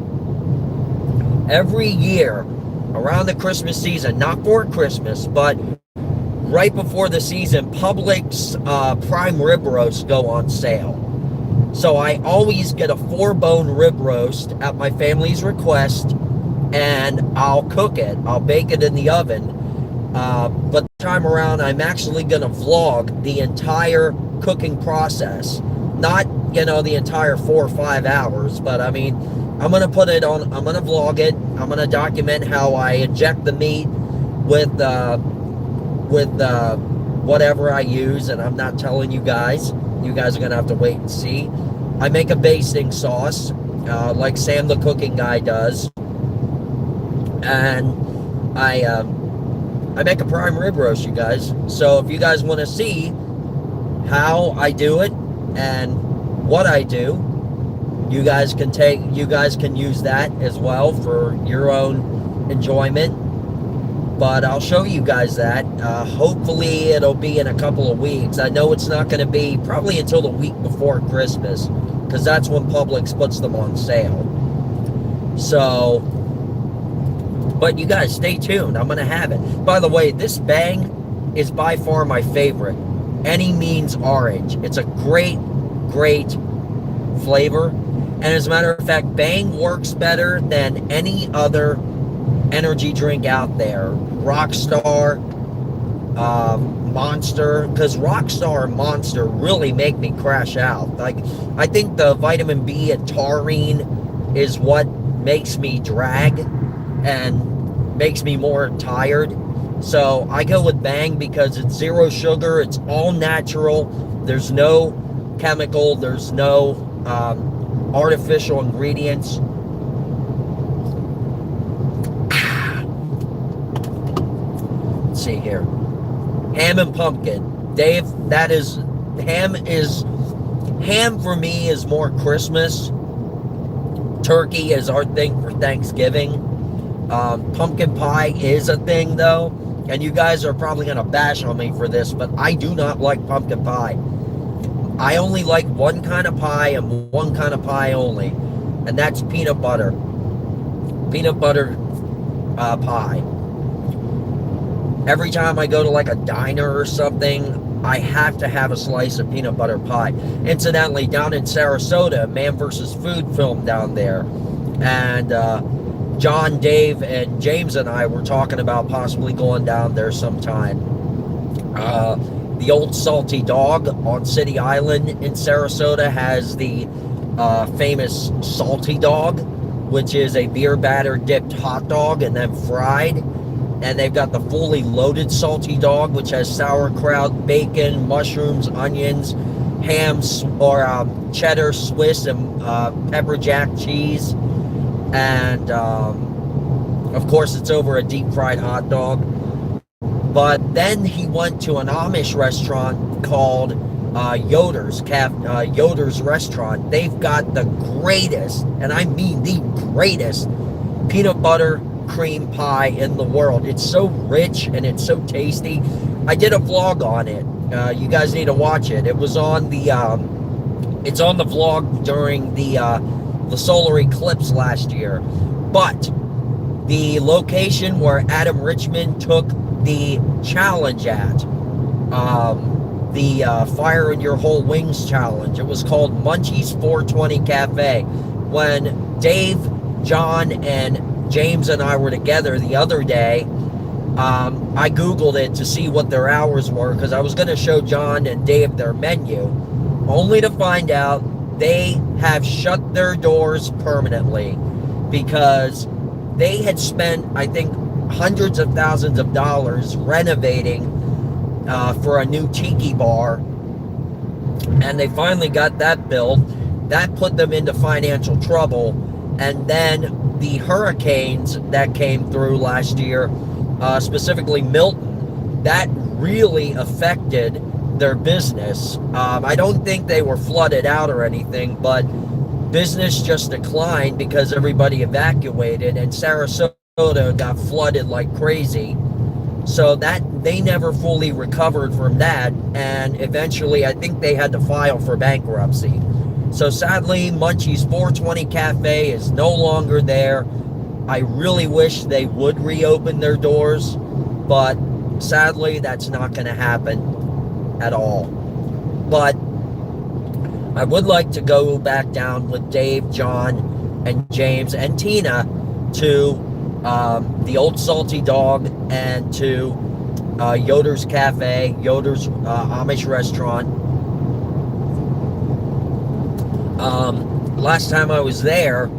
Every year, around the Christmas season, not for Christmas, but right before the season, Publix prime rib roasts go on sale. So I always get a 4-bone rib roast at my family's request, and I'll cook it. I'll bake it in the oven. But this time around, I'm actually going to vlog the entire cooking process. Not, the entire 4 or 5 hours, but I mean, I'm going to put it on, I'm going to vlog it. I'm going to document how I inject the meat with whatever I use, and I'm not telling you guys. You guys are going to have to wait and see. I make a basting sauce, like Sam the Cooking Guy does. And I make a prime rib roast, you guys. So if you guys want to see how I do it and what I do, you guys can use that as well for your own enjoyment. But I'll show you guys that. Hopefully it'll be in a couple of weeks. I know it's not going to be probably until the week before Christmas, because that's when Publix puts them on sale. So, but you guys stay tuned. I'm going to have it. By the way, this Bang is by far my favorite. Any Means Orange. It's a great flavor. And as a matter of fact, Bang works better than any other energy drink out there. Rockstar, Monster, because Rockstar and Monster really make me crash out. Like, I think the vitamin B and taurine is what makes me drag and makes me more tired. So I go with Bang because it's 0 sugar, it's all natural, there's no chemical, there's no artificial ingredients. Let's see here. Ham and pumpkin. Dave, ham for me is more Christmas. Turkey is our thing for Thanksgiving. Pumpkin pie is a thing though. And you guys are probably going to bash on me for this, but I do not like pumpkin pie. I only like one kind of pie and one kind of pie only. And that's peanut butter. Peanut butter pie. Every time I go to like a diner or something, I have to have a slice of peanut butter pie. Incidentally, down in Sarasota, Man vs. Food filmed down there. And John, Dave, and James and I were talking about possibly going down there sometime. The Old Salty Dog on City Island in Sarasota has the famous Salty Dog, which is a beer batter dipped hot dog and then fried. And they've got the fully loaded Salty Dog, which has sauerkraut, bacon, mushrooms, onions, ham, or cheddar, Swiss, and pepper jack cheese. And, of course, it's over a deep-fried hot dog. But then he went to an Amish restaurant called Yoder's Restaurant. They've got the greatest, and I mean the greatest, peanut butter cream pie in the world. It's so rich and it's so tasty. I did a vlog on it. You guys need to watch it. It was on the it's on the vlog during the solar eclipse last year. But the location where Adam Richman took the challenge at, the Fire in Your Whole Wings challenge, it was called Munchie's 420 Cafe. When Dave, John, and James and I were together the other day, I Googled it to see what their hours were, because I was going to show John and Dave their menu, only to find out they have shut their doors permanently because they had spent, I think, hundreds of thousands of dollars renovating for a new tiki bar, and they finally got that built. That put them into financial trouble, and then the hurricanes that came through last year, specifically Milton, that really affected their business. I don't think they were flooded out or anything, but business just declined because everybody evacuated, and Sarasota got flooded like crazy. So that they never fully recovered from that, and eventually I think they had to file for bankruptcy. So sadly, Munchie's 420 Cafe is no longer there. I really wish they would reopen their doors, but sadly, that's not going to happen at all. But I would like to go back down with Dave, John, and James, and Tina to the Old Salty Dog and to Yoder's Cafe, Yoder's Amish restaurant. Last time I was there,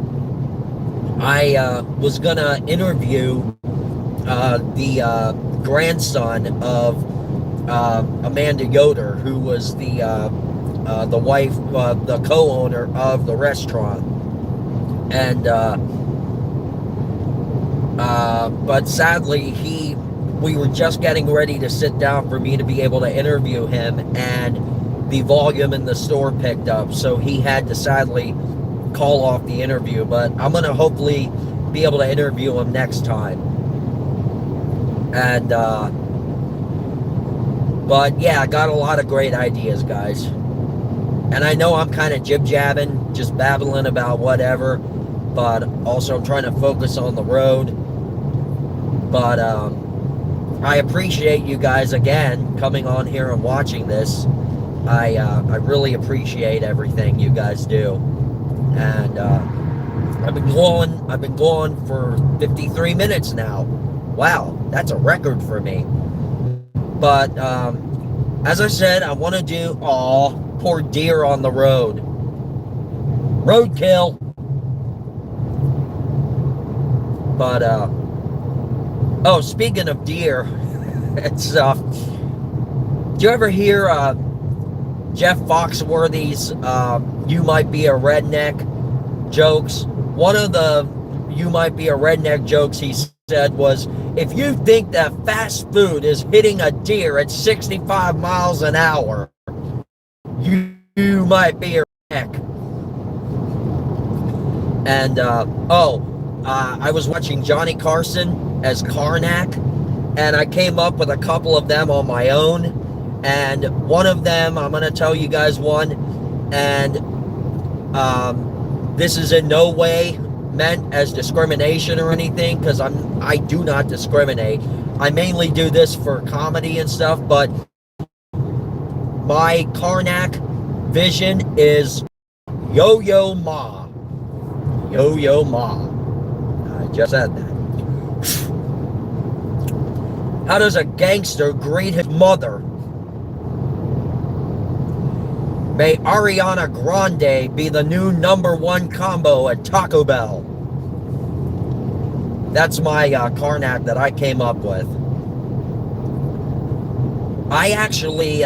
I was gonna interview the grandson of Amanda Yoder, who was the wife, the co-owner of the restaurant, and but sadly we were just getting ready to sit down for me to be able to interview him, and the volume in the store picked up, so he had to sadly call off the interview. But I'm gonna hopefully be able to interview him next time. And but yeah, I got a lot of great ideas, guys. And I know I'm kind of jib-jabbing, just babbling about whatever, but also I'm trying to focus on the road. But I appreciate you guys again coming on here and watching this. I really appreciate everything you guys do. And I've been going for 53 minutes now. Wow, that's a record for me. But as I said, I want to do poor deer on the road. Roadkill. But oh, speaking of deer, it's do you ever hear Jeff Foxworthy's "You Might Be a Redneck" jokes? One of the "You Might Be a Redneck" jokes he said was, if you think that fast food is hitting a deer at 65 miles an hour, you might be a redneck. And I was watching Johnny Carson as Karnak, and I came up with a couple of them on my own. And one of them, I'm going to tell you guys one, and this is in no way meant as discrimination or anything, because I do not discriminate. I mainly do this for comedy and stuff, but my Karnak vision is Yo-Yo Ma. Yo-Yo Ma. I just said that. How does a gangster greet his mother? May Ariana Grande be the new #1 combo at Taco Bell. That's my Karnak that I came up with. I actually,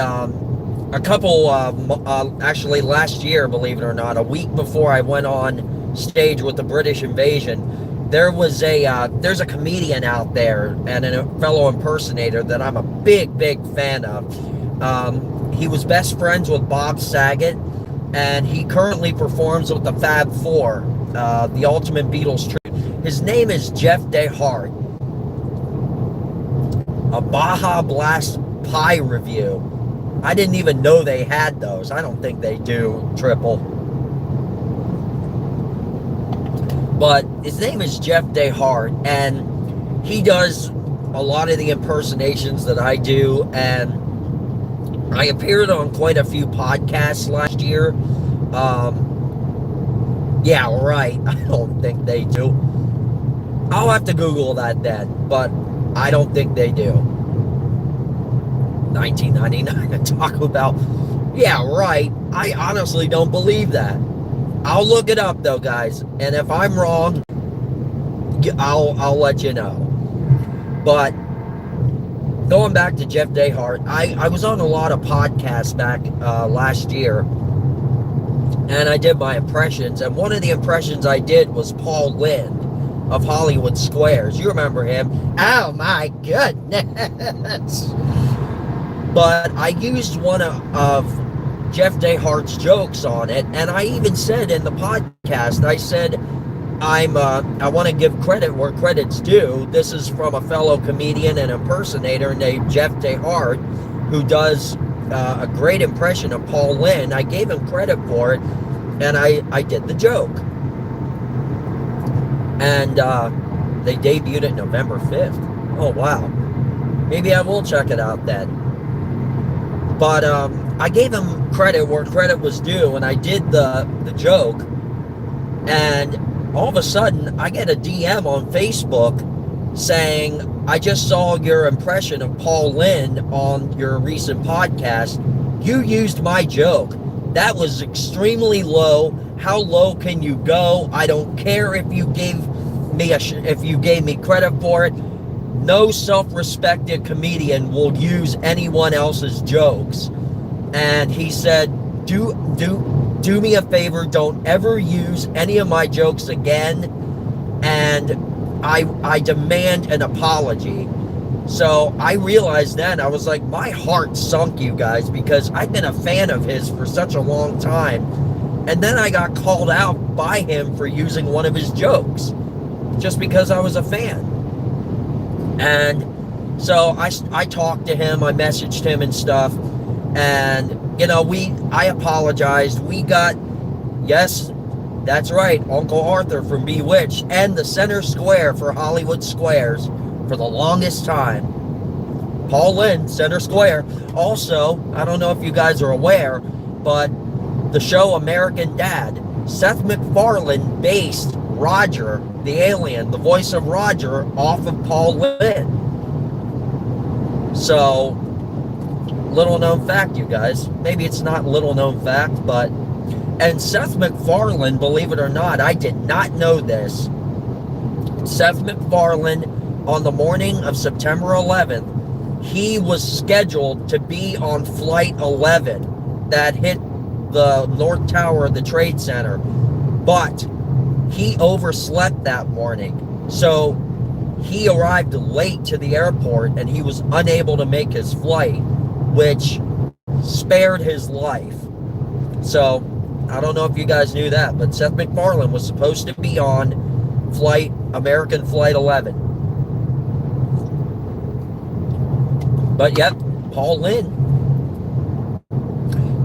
actually last year, believe it or not, a week before I went on stage with the British Invasion, there's a comedian out there and a fellow impersonator that I'm a big fan of. He was best friends with Bob Saget, and he currently performs with the Fab Four, the Ultimate Beatles tribute. His name is Jeff DeHart. A Baja Blast pie review. I didn't even know they had those. I don't think they do, Triple. But his name is Jeff DeHart, and he does a lot of the impersonations that I do, and I appeared on quite a few podcasts last year. Yeah, right. I don't think they do. I'll have to Google that then, but I don't think they do. $19.99 at Taco Bell. Yeah, right. I honestly don't believe that. I'll look it up though, guys, and if I'm wrong, I'll let you know. But going back to Jeff DeHart, I was on a lot of podcasts back last year, and I did my impressions, and one of the impressions I did was Paul Lynde of Hollywood Squares. You remember him? Oh my goodness. But I used one of Jeff DeHart's jokes on it, and I even said in the podcast, I said, I want to give credit where credit's due. This is from a fellow comedian and impersonator named Jeff DeHart, who does a great impression of Paul Lynde. I gave him credit for it, and I did the joke. And they debuted it November 5th. Oh, wow. Maybe I will check it out then. But I gave him credit where credit was due, and I did the joke, and all of a sudden I get a DM on Facebook saying, I just saw your impression of Paul Lynde on your recent podcast. You used my joke. That was extremely low. How low can you go? I don't care if you gave me credit for it. No self-respected comedian will use anyone else's jokes. And he said, do me a favor, don't ever use any of my jokes again, and I demand an apology. So I realized then, I was like, my heart sunk, you guys, because I've been a fan of his for such a long time. And then I got called out by him for using one of his jokes, just because I was a fan. And so I talked to him, I messaged him and stuff, and, you know, I apologized. We got, yes, that's right, Uncle Arthur from Bewitched, and the center square for Hollywood Squares for the longest time. Paul Lynde, center square. Also, I don't know if you guys are aware, but the show American Dad, Seth MacFarlane based Roger, the alien, the voice of Roger, off of Paul Lynde. So, little known fact, you guys. Maybe it's not little known fact, but... And Seth MacFarlane, believe it or not, I did not know this. Seth MacFarlane, on the morning of September 11th, he was scheduled to be on Flight 11 that hit the North Tower of the Trade Center. But he overslept that morning. So he arrived late to the airport and he was unable to make his flight, which spared his life. So, I don't know if you guys knew that, but Seth MacFarlane was supposed to be on American Flight 11. But yep, Paul Lynde.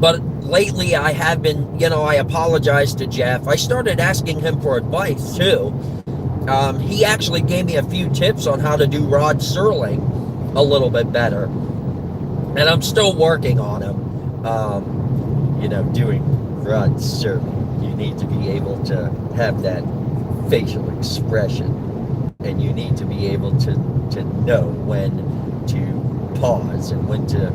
But lately I have been, I apologized to Jeff. I started asking him for advice too. He actually gave me a few tips on how to do Rod Serling a little bit better. And I'm still working on him. Doing Rod Serling, you need to be able to have that facial expression, and you need to be able to know when to pause and when to,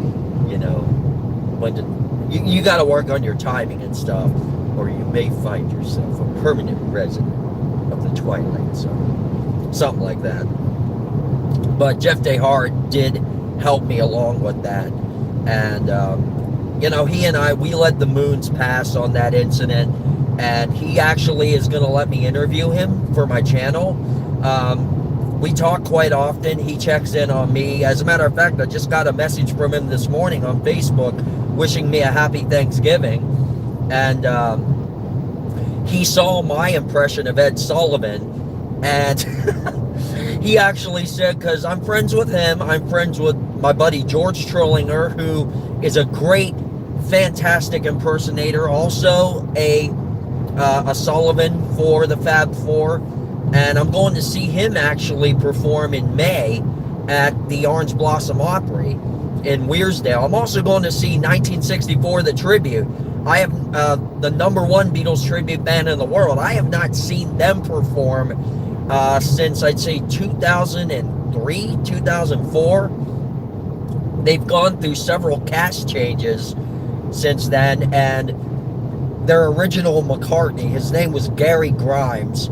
you got to work on your timing and stuff, or you may find yourself a permanent resident of the Twilight Zone, something like that. But Jeff DeHart did help me along with that, and he and I, we let the moons pass on that incident, and he actually is going to let me interview him for my channel. We talk quite often. He checks in on me. As a matter of fact, I just got a message from him this morning on Facebook wishing me a happy Thanksgiving, and he saw my impression of Ed Sullivan, and he actually said, because I'm friends with him, I'm friends with my buddy George Trillinger, who is a great, fantastic impersonator, also a Sullivan for the Fab Four, and I'm going to see him actually perform in May at the Orange Blossom Opry in Weirsdale. I'm also going to see 1964 The Tribute. I have the #1 Beatles tribute band in the world. I have not seen them perform since, I'd say, 2003, 2004. They've gone through several cast changes since then, and their original McCartney, his name was Gary Grimes.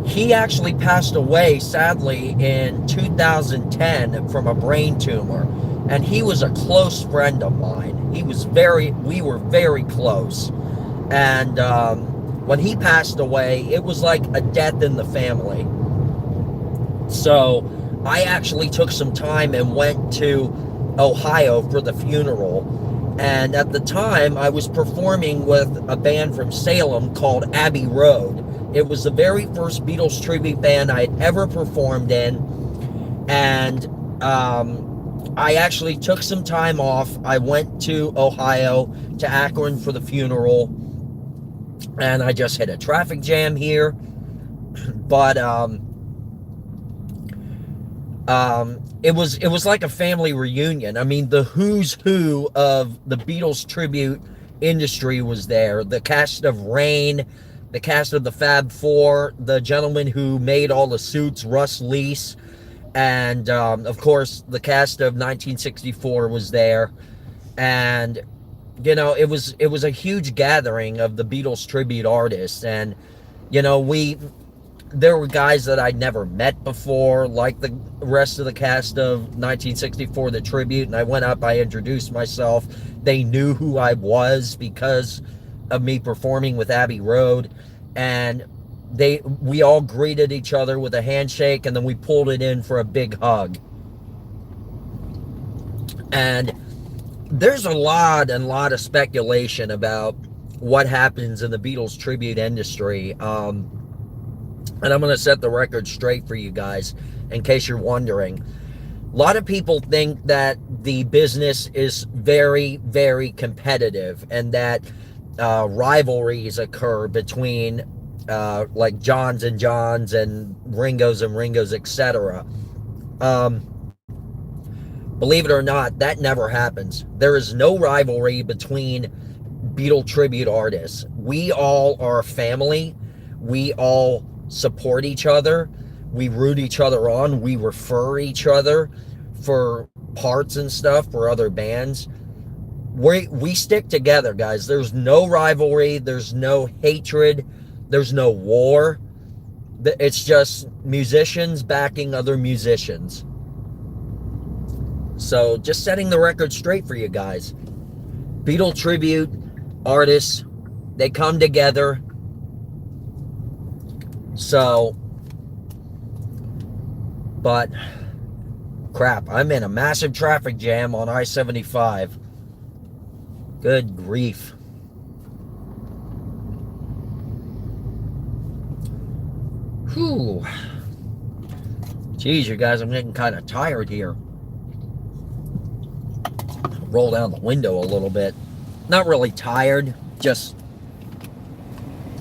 He actually passed away, sadly, in 2010 from a brain tumor, and he was a close friend of mine. We were very close, and when he passed away, it was like a death in the family. So I actually took some time and went to Ohio for the funeral, and at the time I was performing with a band from Salem called Abbey Road. It was the very first Beatles tribute band I had ever performed in, and I actually took some time off. I went to Ohio, to Akron for the funeral, and I just hit a traffic jam here, but it was like a family reunion. I mean, the who's who of the Beatles tribute industry was there. The cast of Rain, the cast of the Fab Four, the gentleman who made all the suits, Russ Leese. And of course, the cast of 1964 was there, and it was a huge gathering of the Beatles tribute artists, and we there were guys that I'd never met before, like the rest of the cast of 1964, the tribute, and I went up, I introduced myself. They knew who I was because of me performing with Abbey Road, and we all greeted each other with a handshake, and then we pulled it in for a big hug. And there's a lot of speculation about what happens in the Beatles tribute industry. And I'm going to set the record straight for you guys, in case you're wondering. A lot of people think that the business is very, very competitive, and that rivalries occur between like Johns and Johns and Ringos, etc. Believe it or not, that never happens. There is no rivalry between Beatle tribute artists. We all are family. We all support each other. We root each other on. We refer each other for parts and stuff for other bands. We stick together, guys. There's no rivalry. There's no hatred. There's no war. It's just musicians backing other musicians. So just setting the record straight for you guys. Beatle tribute artists, they come together. So, but crap, I'm in a massive traffic jam on I-75. Good grief. Whew. Jeez, you guys, I'm getting kind of tired here. Roll down the window a little bit. Not really tired, just,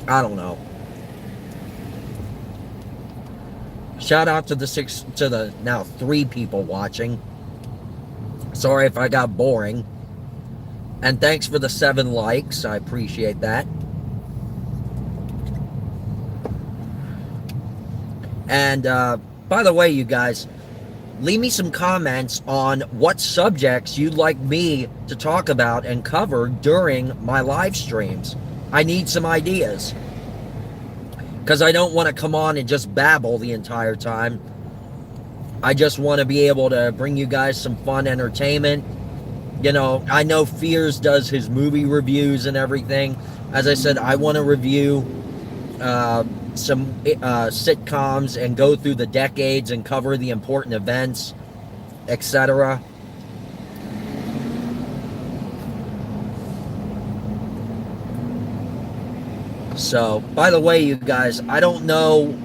I don't know. Shout out to the now 3 people watching. Sorry if I got boring. And thanks for the 7 likes. I appreciate that. And by the way, you guys, leave me some comments on what subjects you'd like me to talk about and cover during my live streams. I need some ideas, because I don't want to come on and just babble the entire time. I just want to be able to bring you guys some fun entertainment. I know Fears does his movie reviews and everything. As I said, I want to review some sitcoms and go through the decades and cover the important events, etc. So, by the way, you guys, I don't know,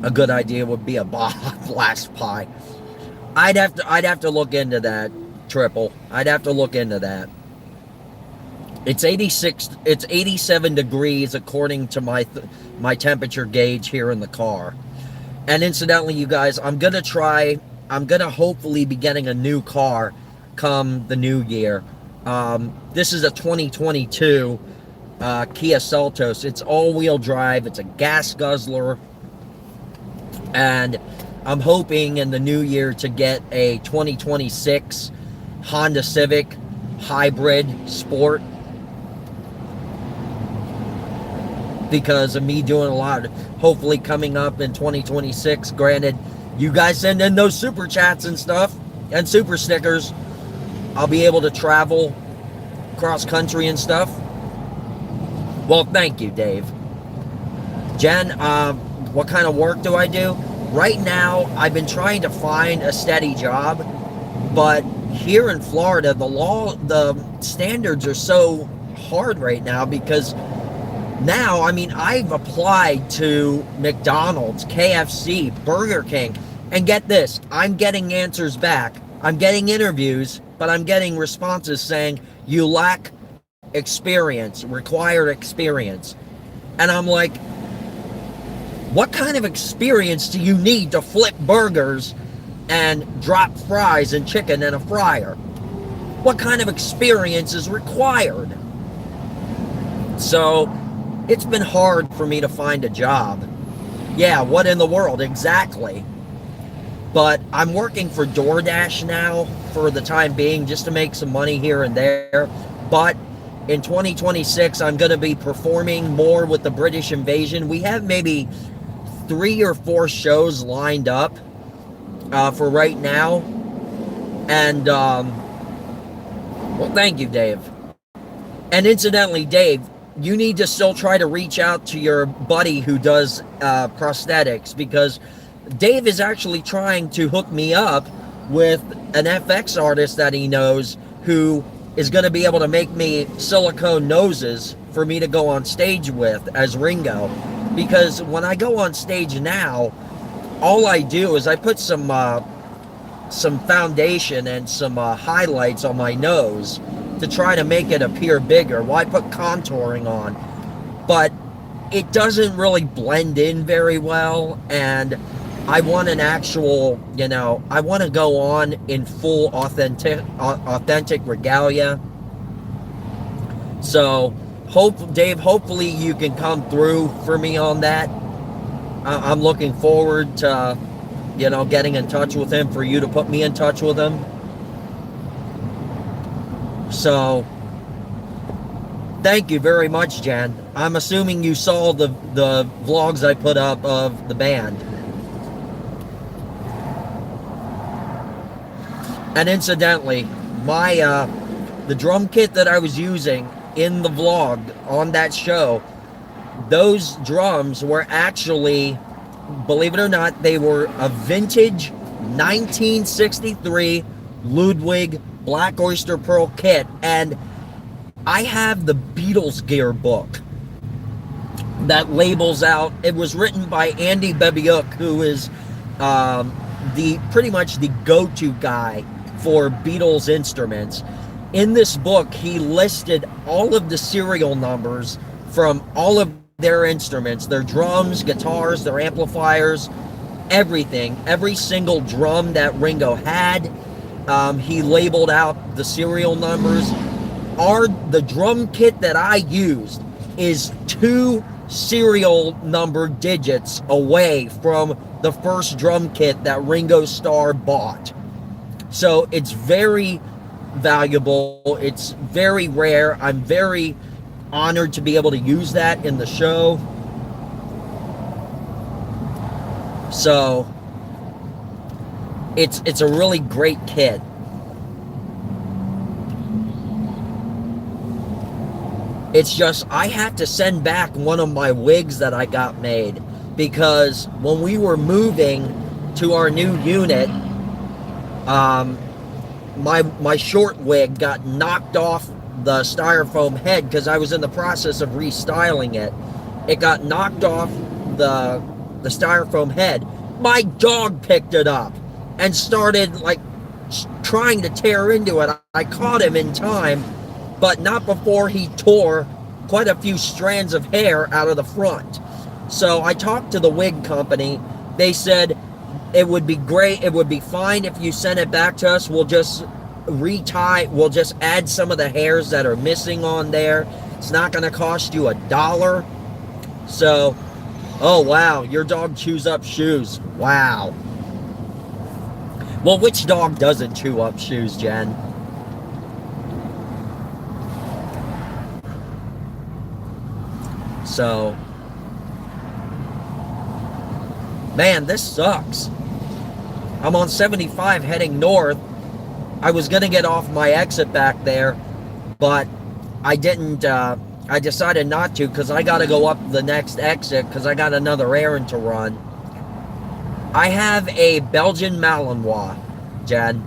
a good idea would be a Baja Blast pie. I'd have to look into that, Triple. I'd have to look into that. It's 87 degrees according to my temperature gauge here in the car. And incidentally, you guys, I'm gonna hopefully be getting a new car come the new year. This is a 2022 Kia Seltos. It's all-wheel drive. It's a gas guzzler. And I'm hoping in the new year to get a 2026 Honda Civic Hybrid Sport, because of me doing a lot, hopefully coming up in 2026. Granted, you guys send in those super chats and stuff and super stickers, I'll be able to travel cross country and stuff. Well, thank you, Dave. Jen, what kind of work do I do? Right now, I've been trying to find a steady job, but here in Florida, the standards are so hard right now, because now, I've applied to McDonald's, KFC, Burger King, and get this, I'm getting answers back. I'm getting interviews, but I'm getting responses saying, you lack experience, required experience. And I'm like, what kind of experience do you need to flip burgers and drop fries and chicken in a fryer? What kind of experience is required? So, it's been hard for me to find a job. Yeah, what in the world? Exactly. But I'm working for DoorDash now for the time being just to make some money here and there. But in 2026, I'm going to be performing more with the British Invasion. We have maybe 3 or 4 shows lined up for right now. And, well, thank you, Dave. And incidentally, Dave, you need to still try to reach out to your buddy who does prosthetics, because Dave is actually trying to hook me up with an FX artist that he knows who is going to be able to make me silicone noses for me to go on stage with as Ringo. Because when I go on stage now, all I do is I put some foundation and some highlights on my nose to try to make it appear bigger. Well, I put contouring on, but it doesn't really blend in very well, and I want an actual, I want to go on in full authentic regalia. So, Dave, hopefully you can come through for me on that. I'm looking forward to, getting in touch with him, for you to put me in touch with him. So, thank you very much, Jen. I'm assuming you saw the vlogs I put up of the band. And incidentally, the drum kit that I was using in the vlog on that show, those drums were actually, believe it or not, they were a vintage 1963 Ludwig Black Oyster Pearl kit. And I have the Beatles gear book that labels out, it was written by Andy Bebiuk, who is pretty much the go-to guy for Beatles instruments. In this book, he listed all of the serial numbers from all of their instruments, their drums, guitars, their amplifiers, everything. Every single drum that Ringo had, he labeled out the serial numbers. The drum kit that I used is 2 serial number digits away from the first drum kit that Ringo Starr bought. So it's very valuable. It's very rare. I'm very honored to be able to use that in the show. So it's a really great kit. It's just, I had to send back one of my wigs that I got made, because when we were moving to our new unit, my short wig got knocked off the styrofoam head because I was in the process of restyling it. It got knocked off the styrofoam head. My dog picked it up and started trying to tear into it. I caught him in time, but not before he tore quite a few strands of hair out of the front. So I talked to the wig company. They said it would be great, it would be fine if you sent it back to us. We'll just we'll just add some of the hairs that are missing on there. It's not going to cost you $1. So, oh wow, your dog chews up shoes. Wow. Well, which dog doesn't chew up shoes, Jen? So, man, this sucks. I'm on 75 heading north. I was going to get off my exit back there, but I didn't. I decided not to, because I got to go up the next exit because I got another errand to run. I have a Belgian Malinois, Jen.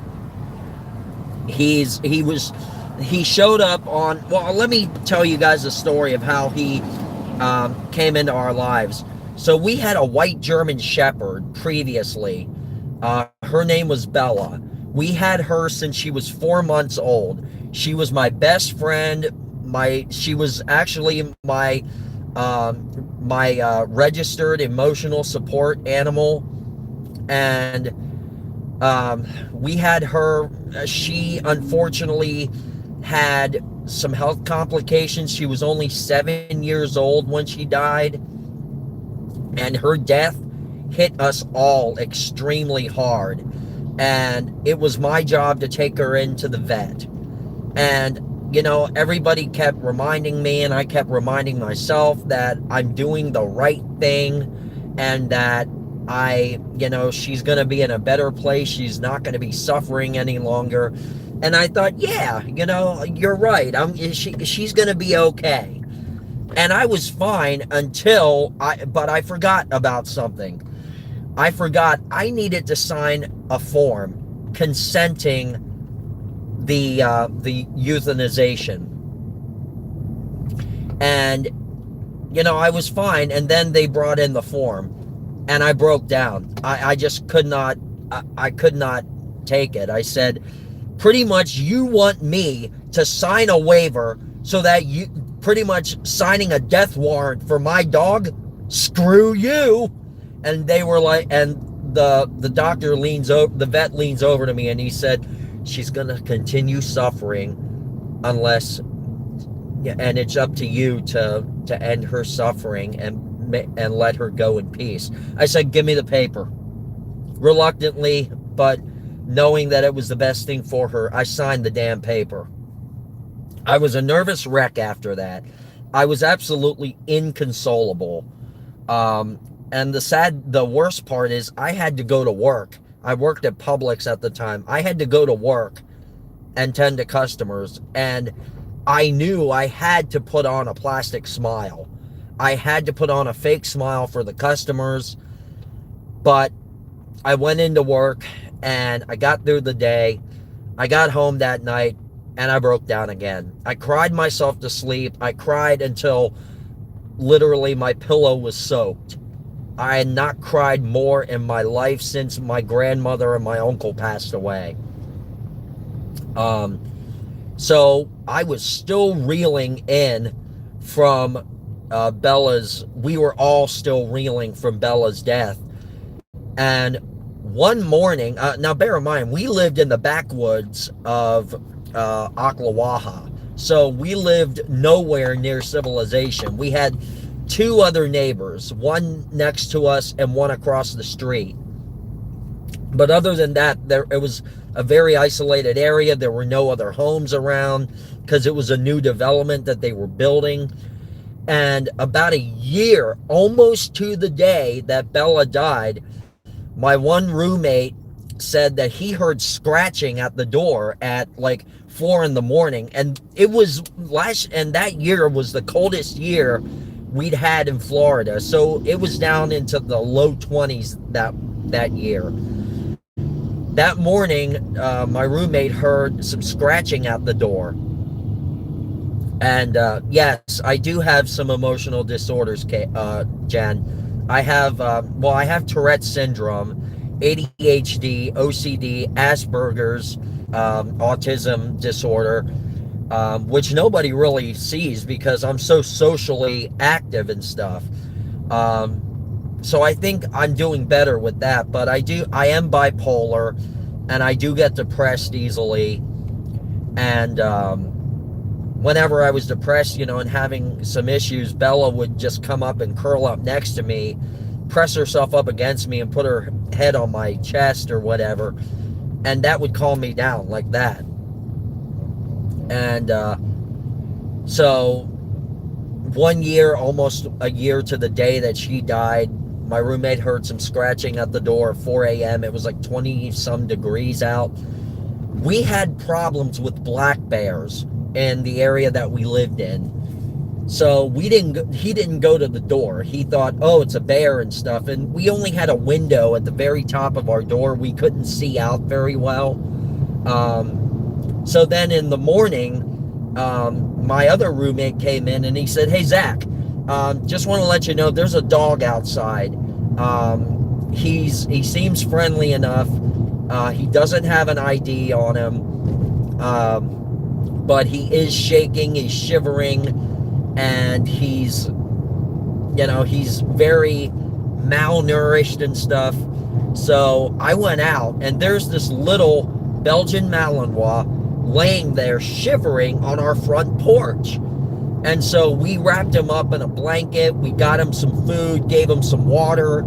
He showed up on, well, let me tell you guys a story of how he came into our lives. So we had a white German Shepherd previously. Her name was Bella. We had her since she was 4 months old. She was my best friend. She was actually my registered emotional support animal. And we had her. She unfortunately had some health complications. She was only 7 years old when she died. And her death hit us all extremely hard. And it was my job to take her into the vet. And, everybody kept reminding me, and I kept reminding myself that I'm doing the right thing, and that she's going to be in a better place. She's not going to be suffering any longer. And I thought, yeah, you're right. She's going to be okay. And I was fine but I forgot about something. I forgot I needed to sign a form consenting the euthanization. And, I was fine. And then they brought in the form. And I broke down. I just could not, I could not take it. I said, pretty much you want me to sign a waiver so that you, pretty much signing a death warrant for my dog? Screw you. And they were like, and the doctor the vet leans over to me and he said, she's going to continue suffering unless, and it's up to you to end her suffering and let her go in peace. I said, give me the paper. Reluctantly, but knowing that it was the best thing for her, I signed the damn paper. I was a nervous wreck after that. I was absolutely inconsolable. And the worst part is I had to go to work. I worked at Publix at the time. I had to go to work and tend to customers, and I knew I had to put on a plastic smile. I had to put on a fake smile for the customers, but I went into work and I got through the day. I got home that night and I broke down again. I cried myself to sleep. I cried until literally my pillow was soaked. I had not cried more in my life since my grandmother and my uncle passed away. So I was still reeling in from we were all still reeling from Bella's death. And one morning, now bear in mind, we lived in the backwoods of Ocklawaha. So we lived nowhere near civilization. We had two other neighbors, one next to us and one across the street. But other than that, it was a very isolated area. There were no other homes around because it was a new development that they were building. And about a year, almost to the day that Bella died, my one roommate said that he heard scratching at the door at like 4 a.m. And it was and that year was the coldest year we'd had in Florida. So it was down into the low 20s that year. That morning, my roommate heard some scratching at the door. And yes, I do have some emotional disorders, Jen. I have Tourette's syndrome, ADHD, OCD, Asperger's, autism disorder, which nobody really sees because I'm so socially active and stuff. So I think I'm doing better with that, but I am bipolar, and I do get depressed easily. And whenever I was depressed, and having some issues, Bella would just come up and curl up next to me, press herself up against me and put her head on my chest or whatever. And that would calm me down like that. And so 1 year, almost a year to the day that she died, my roommate heard some scratching at the door at 4 a.m. It was like 20 some degrees out. We had problems with black bears in the area that we lived in. So he didn't go to the door. He thought, oh, it's a bear and stuff. And we only had a window at the very top of our door. We couldn't see out very well. So then in the morning, my other roommate came in and he said, hey, Zach, just want to let you know there's a dog outside. He seems friendly enough. He doesn't have an ID on him. But he is shaking, he's shivering, and he's very malnourished and stuff. So I went out, and there's this little Belgian Malinois laying there shivering on our front porch. And so we wrapped him up in a blanket. We got him some food, gave him some water,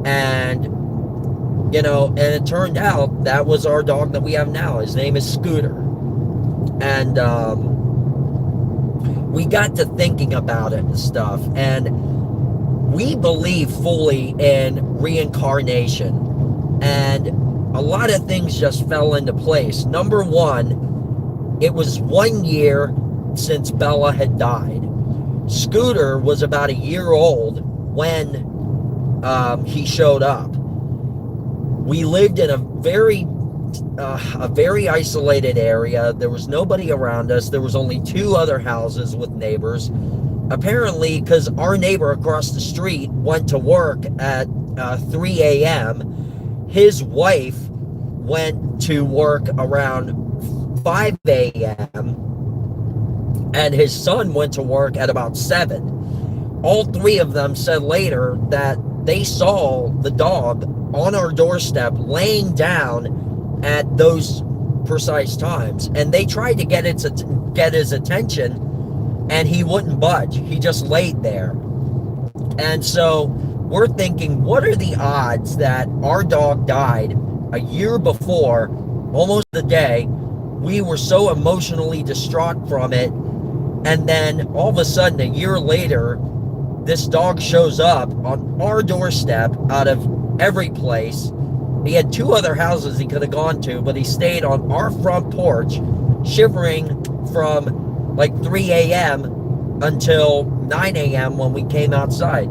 and and it turned out that was our dog that we have now. His name is Scooter. And we got to thinking about it and stuff, and we believe fully in reincarnation, and a lot of things just fell into place. Number one, it was 1 year since Bella had died. Scooter was about a year old when he showed up. We lived in a very isolated area. There was nobody around us. There was only 2 other houses with neighbors. Apparently, because our neighbor across the street went to work at 3 a.m., his wife went to work around 5 a.m., and his son went to work at about 7. All 3 of them said later that they saw the dog on our doorstep laying down at those precise times, and they tried to get his attention, and he wouldn't budge. He just laid there. And so we're thinking, what are the odds that our dog died a year before, almost the day? We were so emotionally distraught from it, and then all of a sudden, a year later, this dog shows up on our doorstep out of every place. He had 2 other houses he could have gone to, but he stayed on our front porch, shivering from like 3 a.m. until 9 a.m. when we came outside.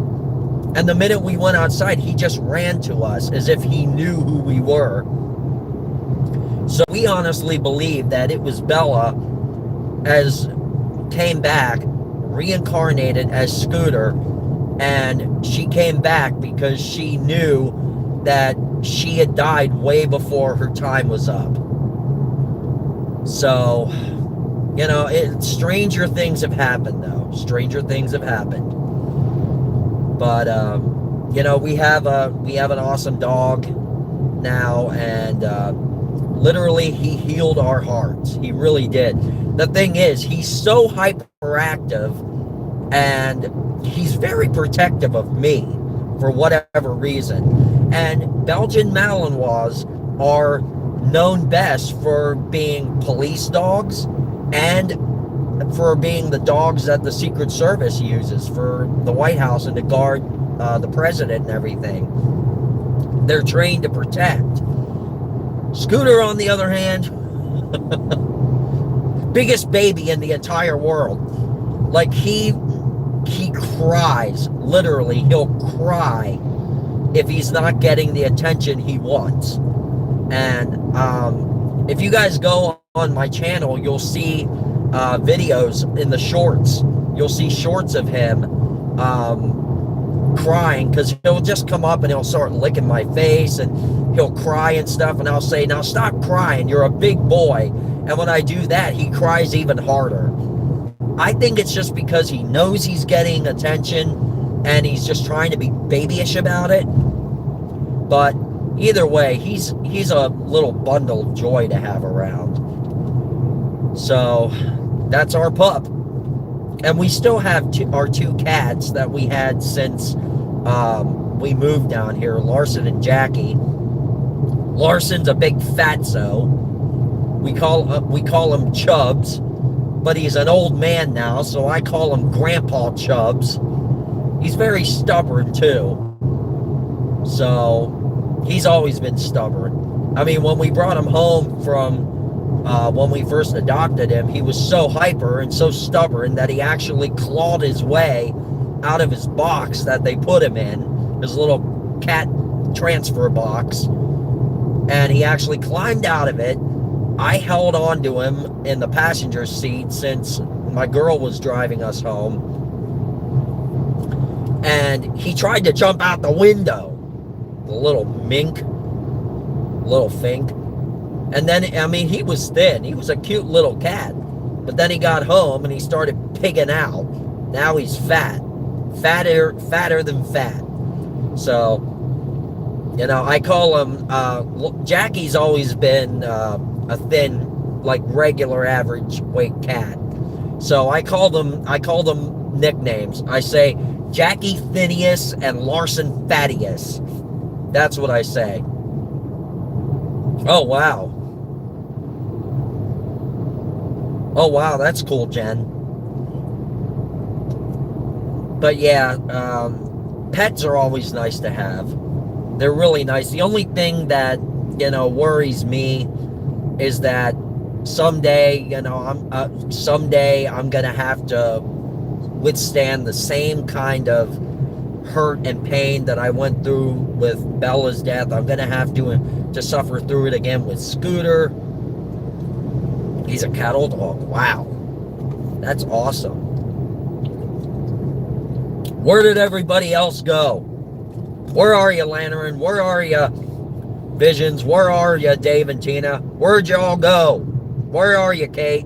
And the minute we went outside, he just ran to us as if he knew who we were. So we honestly believe that it was Bella came back, reincarnated as Scooter, and she came back because she knew that she had died way before her time was up. So, stranger things have happened, though. Stranger things have happened. But, we have an awesome dog now, and literally he healed our hearts. He really did. The thing is, he's so hyperactive, and he's very protective of me for whatever reason. And Belgian Malinois are known best for being police dogs and for being the dogs that the Secret Service uses for the White House and to guard the president and everything. They're trained to protect. Scooter, on the other hand, biggest baby in the entire world. Like, he cries. Literally, he'll cry if he's not getting the attention he wants. And if you guys go on my channel, you'll see videos in the shorts. You'll see shorts of him crying, because he'll just come up and he'll start licking my face, and he'll cry and stuff, and I'll say, now stop crying, you're a big boy. And when I do that, he cries even harder. I think it's just because he knows he's getting attention, and he's just trying to be babyish about it. But either way, he's a little bundle of joy to have around. So that's our pup. And we still have our 2 cats that we had since we moved down here, Larson and Jackie. Larson's a big fatso. We call him Chubbs, but he's an old man now, so I call him Grandpa Chubbs. He's very stubborn too. So he's always been stubborn. I mean, when we brought him home from when we first adopted him, he was so hyper and so stubborn that he actually clawed his way out of his box that they put him in, his little cat transfer box, and he actually climbed out of it. I held on to him in the passenger seat since my girl was driving us home, and he tried to jump out the window, the little fink. And then, I mean, he was thin. He was a cute little cat. But then he got home and he started pigging out. Now he's fat. Fatter than fat. So, I call him, Jackie's always been a thin, like regular average weight cat. So I call them nicknames. I say Jackie Phineas and Larson Thaddeus. That's what I say. Oh, wow. Oh, wow, that's cool, Jen. But yeah, pets are always nice to have. They're really nice. The only thing that, worries me is that someday, I'm going to have to withstand the same kind of hurt and pain that I went through with Bella's death. I'm going to have to suffer through it again with Scooter. He's a cattle dog. Wow. That's awesome. Where did everybody else go? Where are you, Lantern? Where are you, Visions? Where are you, Dave and Tina? Where'd you all go? Where are you, Kate?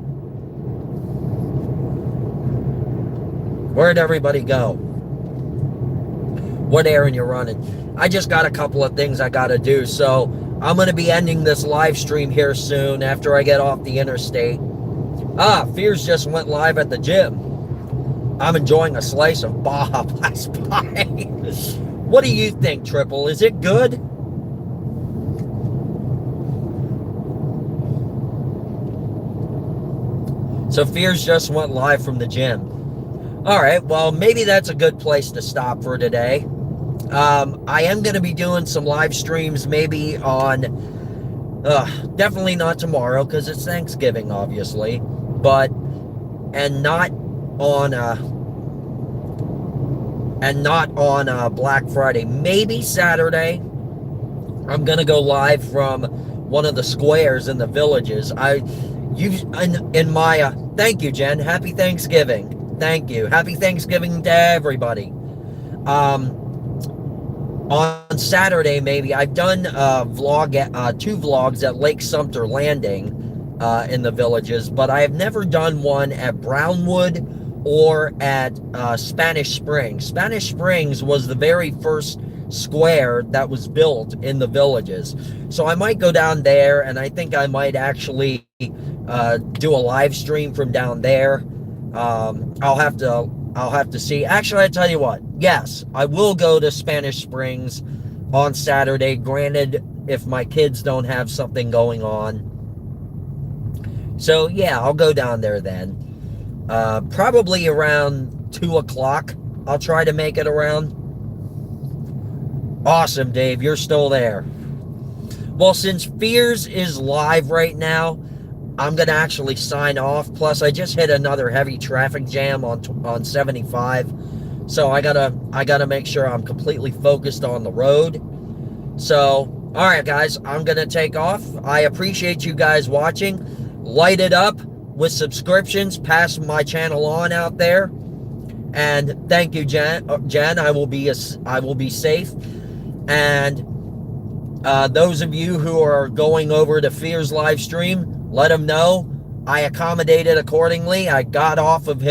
Where'd everybody go? What errand you're running? I just got a couple of things I got to do, so I'm going to be ending this live stream here soon after I get off the interstate. Fears just went live at the gym. I'm enjoying a slice of Baja Blast pie. What do you think, Triple? Is it good? So Fears just went live from the gym. All right, well, maybe that's a good place to stop for today. I am going to be doing some live streams maybe on, definitely not tomorrow because it's Thanksgiving, obviously, and not on Black Friday. Maybe Saturday. I'm going to go live from one of the squares in the villages. Thank you, Jen. Happy Thanksgiving. Thank you. Happy Thanksgiving to everybody. On Saturday, maybe, I've done two vlogs at Lake Sumter Landing in the villages, but I have never done one at Brownwood or at Spanish Springs. Spanish Springs was the very first square that was built in the villages. So I might go down there, and I think I might actually do a live stream from down there. I'll have to see. Actually, I tell you what. Yes, I will go to Spanish Springs on Saturday. Granted, if my kids don't have something going on. So yeah, I'll go down there then. Probably around 2 o'clock. I'll try to make it around. Awesome, Dave. You're still there. Well, since Fears is live right now, I'm going to actually sign off. Plus, I just hit another heavy traffic jam on 75. So I gotta make sure I'm completely focused on the road. So, all right, guys, I'm going to take off. I appreciate you guys watching. Light it up with subscriptions. Pass my channel on out there. And thank you, Jen. I will be safe. And those of you who are going over to Fears live stream, let him know. I accommodated accordingly. I got off of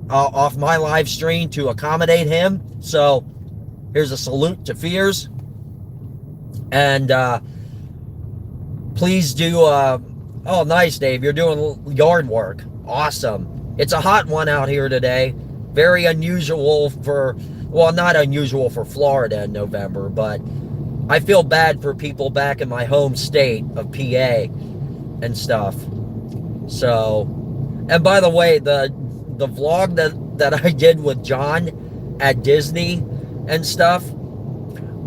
off my live stream to accommodate him. So here's a salute to Fears. And please do. Oh, nice, Dave. You're doing yard work. Awesome. It's a hot one out here today. Very unusual not unusual for Florida in November, but I feel bad for people back in my home state of PA and stuff. So, and by the way, the vlog that I did with John at Disney and stuff,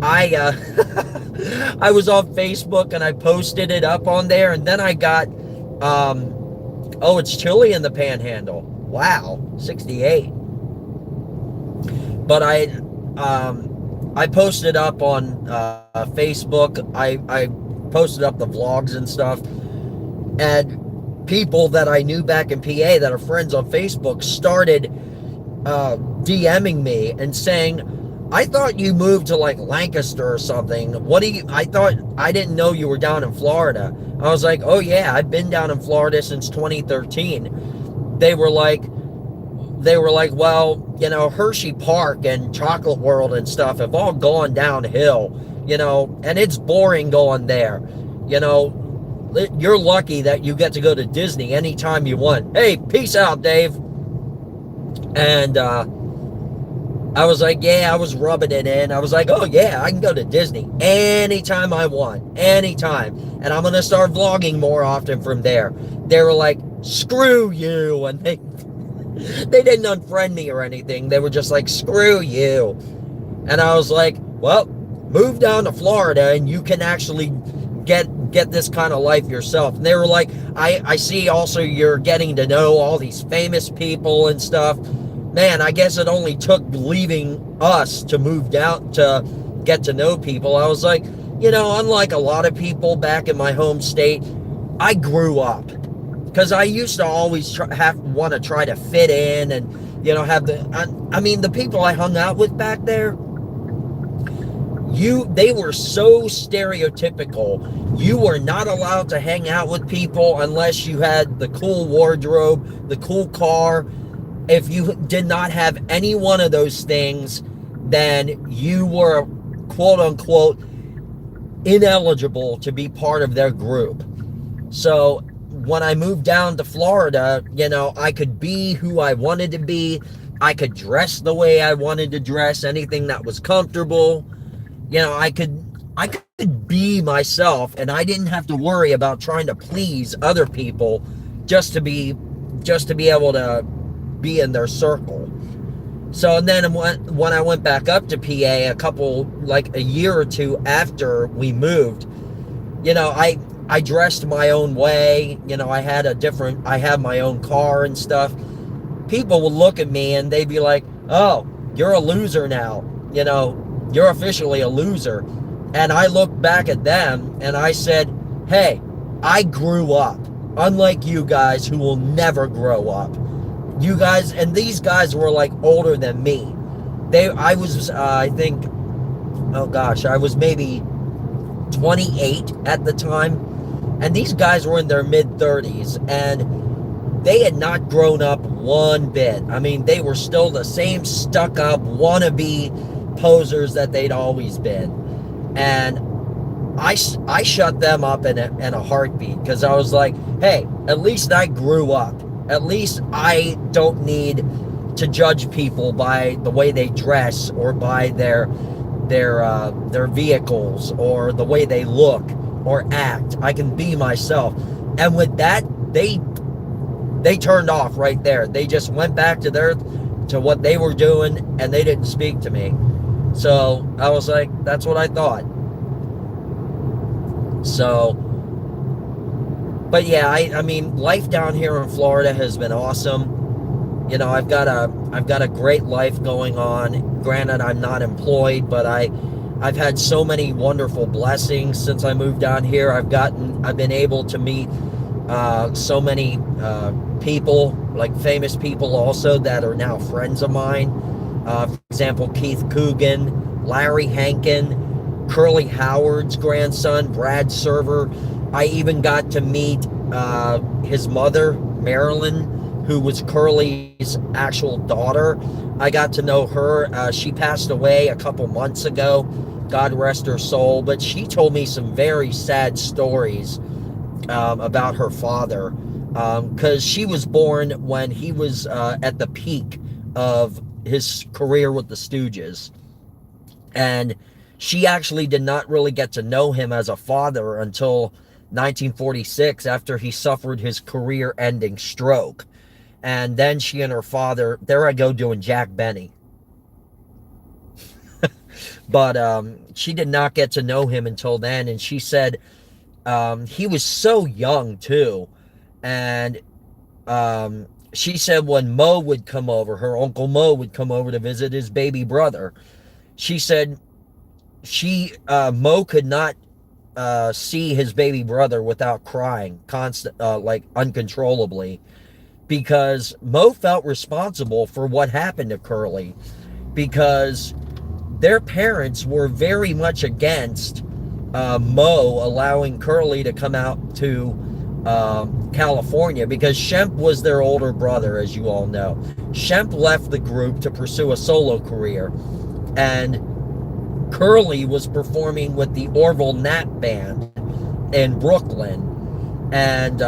I was on Facebook and I posted it up on there, and then I got it's chilly in the Panhandle. Wow, 68. But I posted up on Facebook. I posted up the vlogs and stuff, and people that I knew back in PA that are friends on Facebook started DMing me and saying, I thought you moved to like Lancaster or something. I didn't know you were down in Florida. I was like, oh yeah, I've been down in Florida since 2013. They were like, well, Hershey Park and Chocolate World and stuff have all gone downhill, and it's boring going there. you're lucky that you get to go to Disney anytime you want. Hey, peace out, Dave. And I was like, yeah, I was rubbing it in. I was like, oh yeah, I can go to Disney anytime I want, anytime. And I'm going to start vlogging more often from there. They were like, screw you. And they didn't unfriend me or anything. They were just like, screw you. And I was like, well, move down to Florida and you can actually get this kind of life yourself. And they were like, I see also you're getting to know all these famous people and stuff. Man, I guess it only took leaving us to move down to get to know people. I was like, unlike a lot of people back in my home state, I grew up. Because I used to always want to try to fit in and, have the people I hung out with back there, they were so stereotypical. You were not allowed to hang out with people unless you had the cool wardrobe, the cool car. If you did not have any one of those things, then you were, quote unquote, ineligible to be part of their group. So when I moved down to Florida, I could be who I wanted to be. I could dress the way I wanted to dress, anything that was comfortable. I could be myself, and I didn't have to worry about trying to please other people just to be able to be in their circle. So, and then when I went back up to PA a year or two after we moved, I dressed my own way. I had my own car and stuff. People would look at me and they'd be like, oh, you're a loser now. You're officially a loser. And I looked back at them and I said, hey, I grew up. Unlike you guys who will never grow up. You guys, and these guys were like older than me. I was maybe 28 at the time. And these guys were in their mid-30s. And they had not grown up one bit. I mean, they were still the same stuck-up, wannabe posers that they'd always been. And I shut them up in a heartbeat. Because I was like, hey, at least I grew up. At least I don't need to judge people by the way they dress or by their vehicles or the way they look or act. I can be myself. And with that, they turned off right there. They just went back to what they were doing, and they didn't speak to me. So I was like, that's what I thought. So, but yeah, I mean, life down here in Florida has been awesome. I've got a great life going on. Granted, I'm not employed, but I've had so many wonderful blessings since I moved down here. I've been able to meet so many people, like famous people also, that are now friends of mine. For example, Keith Coogan, Larry Hankin, Curly Howard's grandson, Brad Server. I even got to meet his mother, Marilyn, who was Curly's actual daughter. I got to know her. She passed away a couple months ago. God rest her soul. But she told me some very sad stories about her father. Because she was born when he was at the peak of his career with the Stooges. And she actually did not really get to know him as a father until 1946, after he suffered his career-ending stroke. And then she and her father, there I go doing Jack Benny. But she did not get to know him until then. And she said he was so young too. And she said when Mo would come over, her Uncle Mo would come over to visit his baby brother. She said Mo could not see his baby brother without crying uncontrollably, because Mo felt responsible for what happened to Curly, because their parents were very much against Mo allowing Curly to come out to California, because Shemp was their older brother, as you all know. Shemp left the group to pursue a solo career, and Curly was performing with the Orville Knapp Band in Brooklyn. And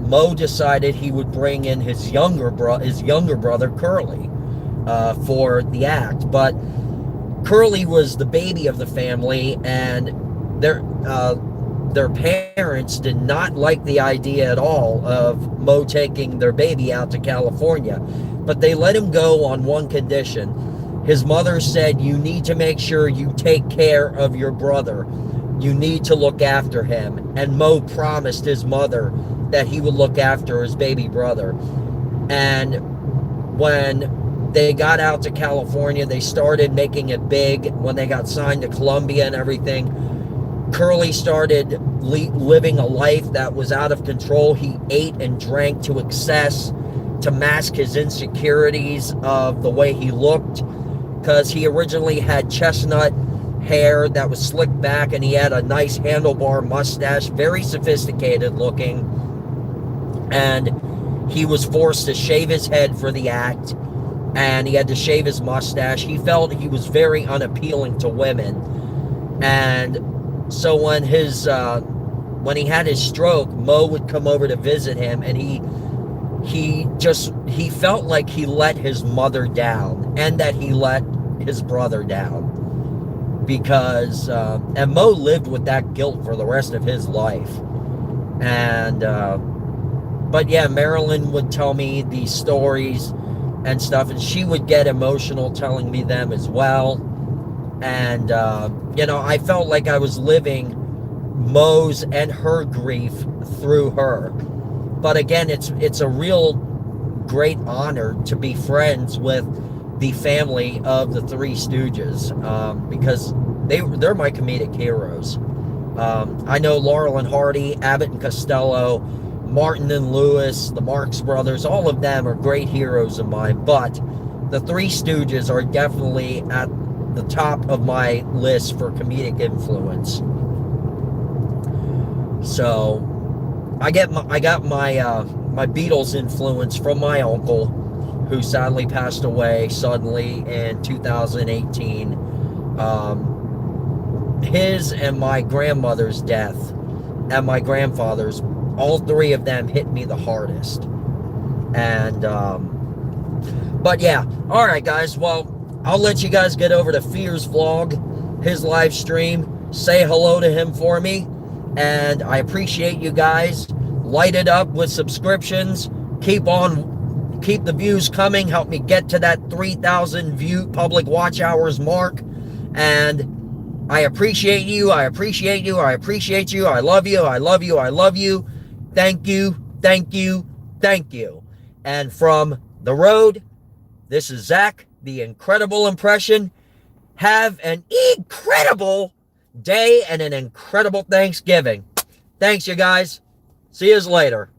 Mo decided he would bring in his younger brother Curly for the act. But Curly was the baby of the family, and their parents did not like the idea at all of Mo taking their baby out to California. But they let him go on one condition. His mother said, "You need to make sure you take care of your brother. You need to look after him." And Mo promised his mother that he would look after his baby brother. And when they got out to California, they started making it big. When they got signed to Columbia and everything, Curly started living a life that was out of control. He ate and drank to excess to mask his insecurities of the way he looked, because he originally had chestnut hair that was slicked back, and he had a nice handlebar mustache, very sophisticated looking, and he was forced to shave his head for the act, and he had to shave his mustache. He felt he was very unappealing to women. And so when he had his stroke, Mo would come over to visit him, and he felt like he let his mother down, and that he let his brother down, because and Mo lived with that guilt for the rest of his life. And but yeah, Marilyn would tell me these stories and stuff, and she would get emotional telling me them as well. And I felt like I was living Mo's and her grief through her. But again, it's a real great honor to be friends with the family of the Three Stooges, because they're my comedic heroes. I know Laurel and Hardy, Abbott and Costello, Martin and Lewis, the Marx Brothers, all of them are great heroes of mine, but the Three Stooges are definitely at the top of my list for comedic influence. So I got my Beatles influence from my uncle, who sadly passed away suddenly in 2018. His and my grandmother's death and my grandfather's, all three of them hit me the hardest. And but yeah, all right guys, well, I'll let you guys get over to Fear's vlog, his live stream. Say hello to him for me, and I appreciate you guys. Light it up with subscriptions. Keep the views coming. Help me get to that 3,000 view public watch hours mark. And I appreciate you. I appreciate you. I appreciate you. I love you. I love you. I love you. Thank you. Thank you. Thank you. And from the road, this is Zach, the Incredible Impression. Have an incredible day and an incredible Thanksgiving. Thanks, you guys. See you later.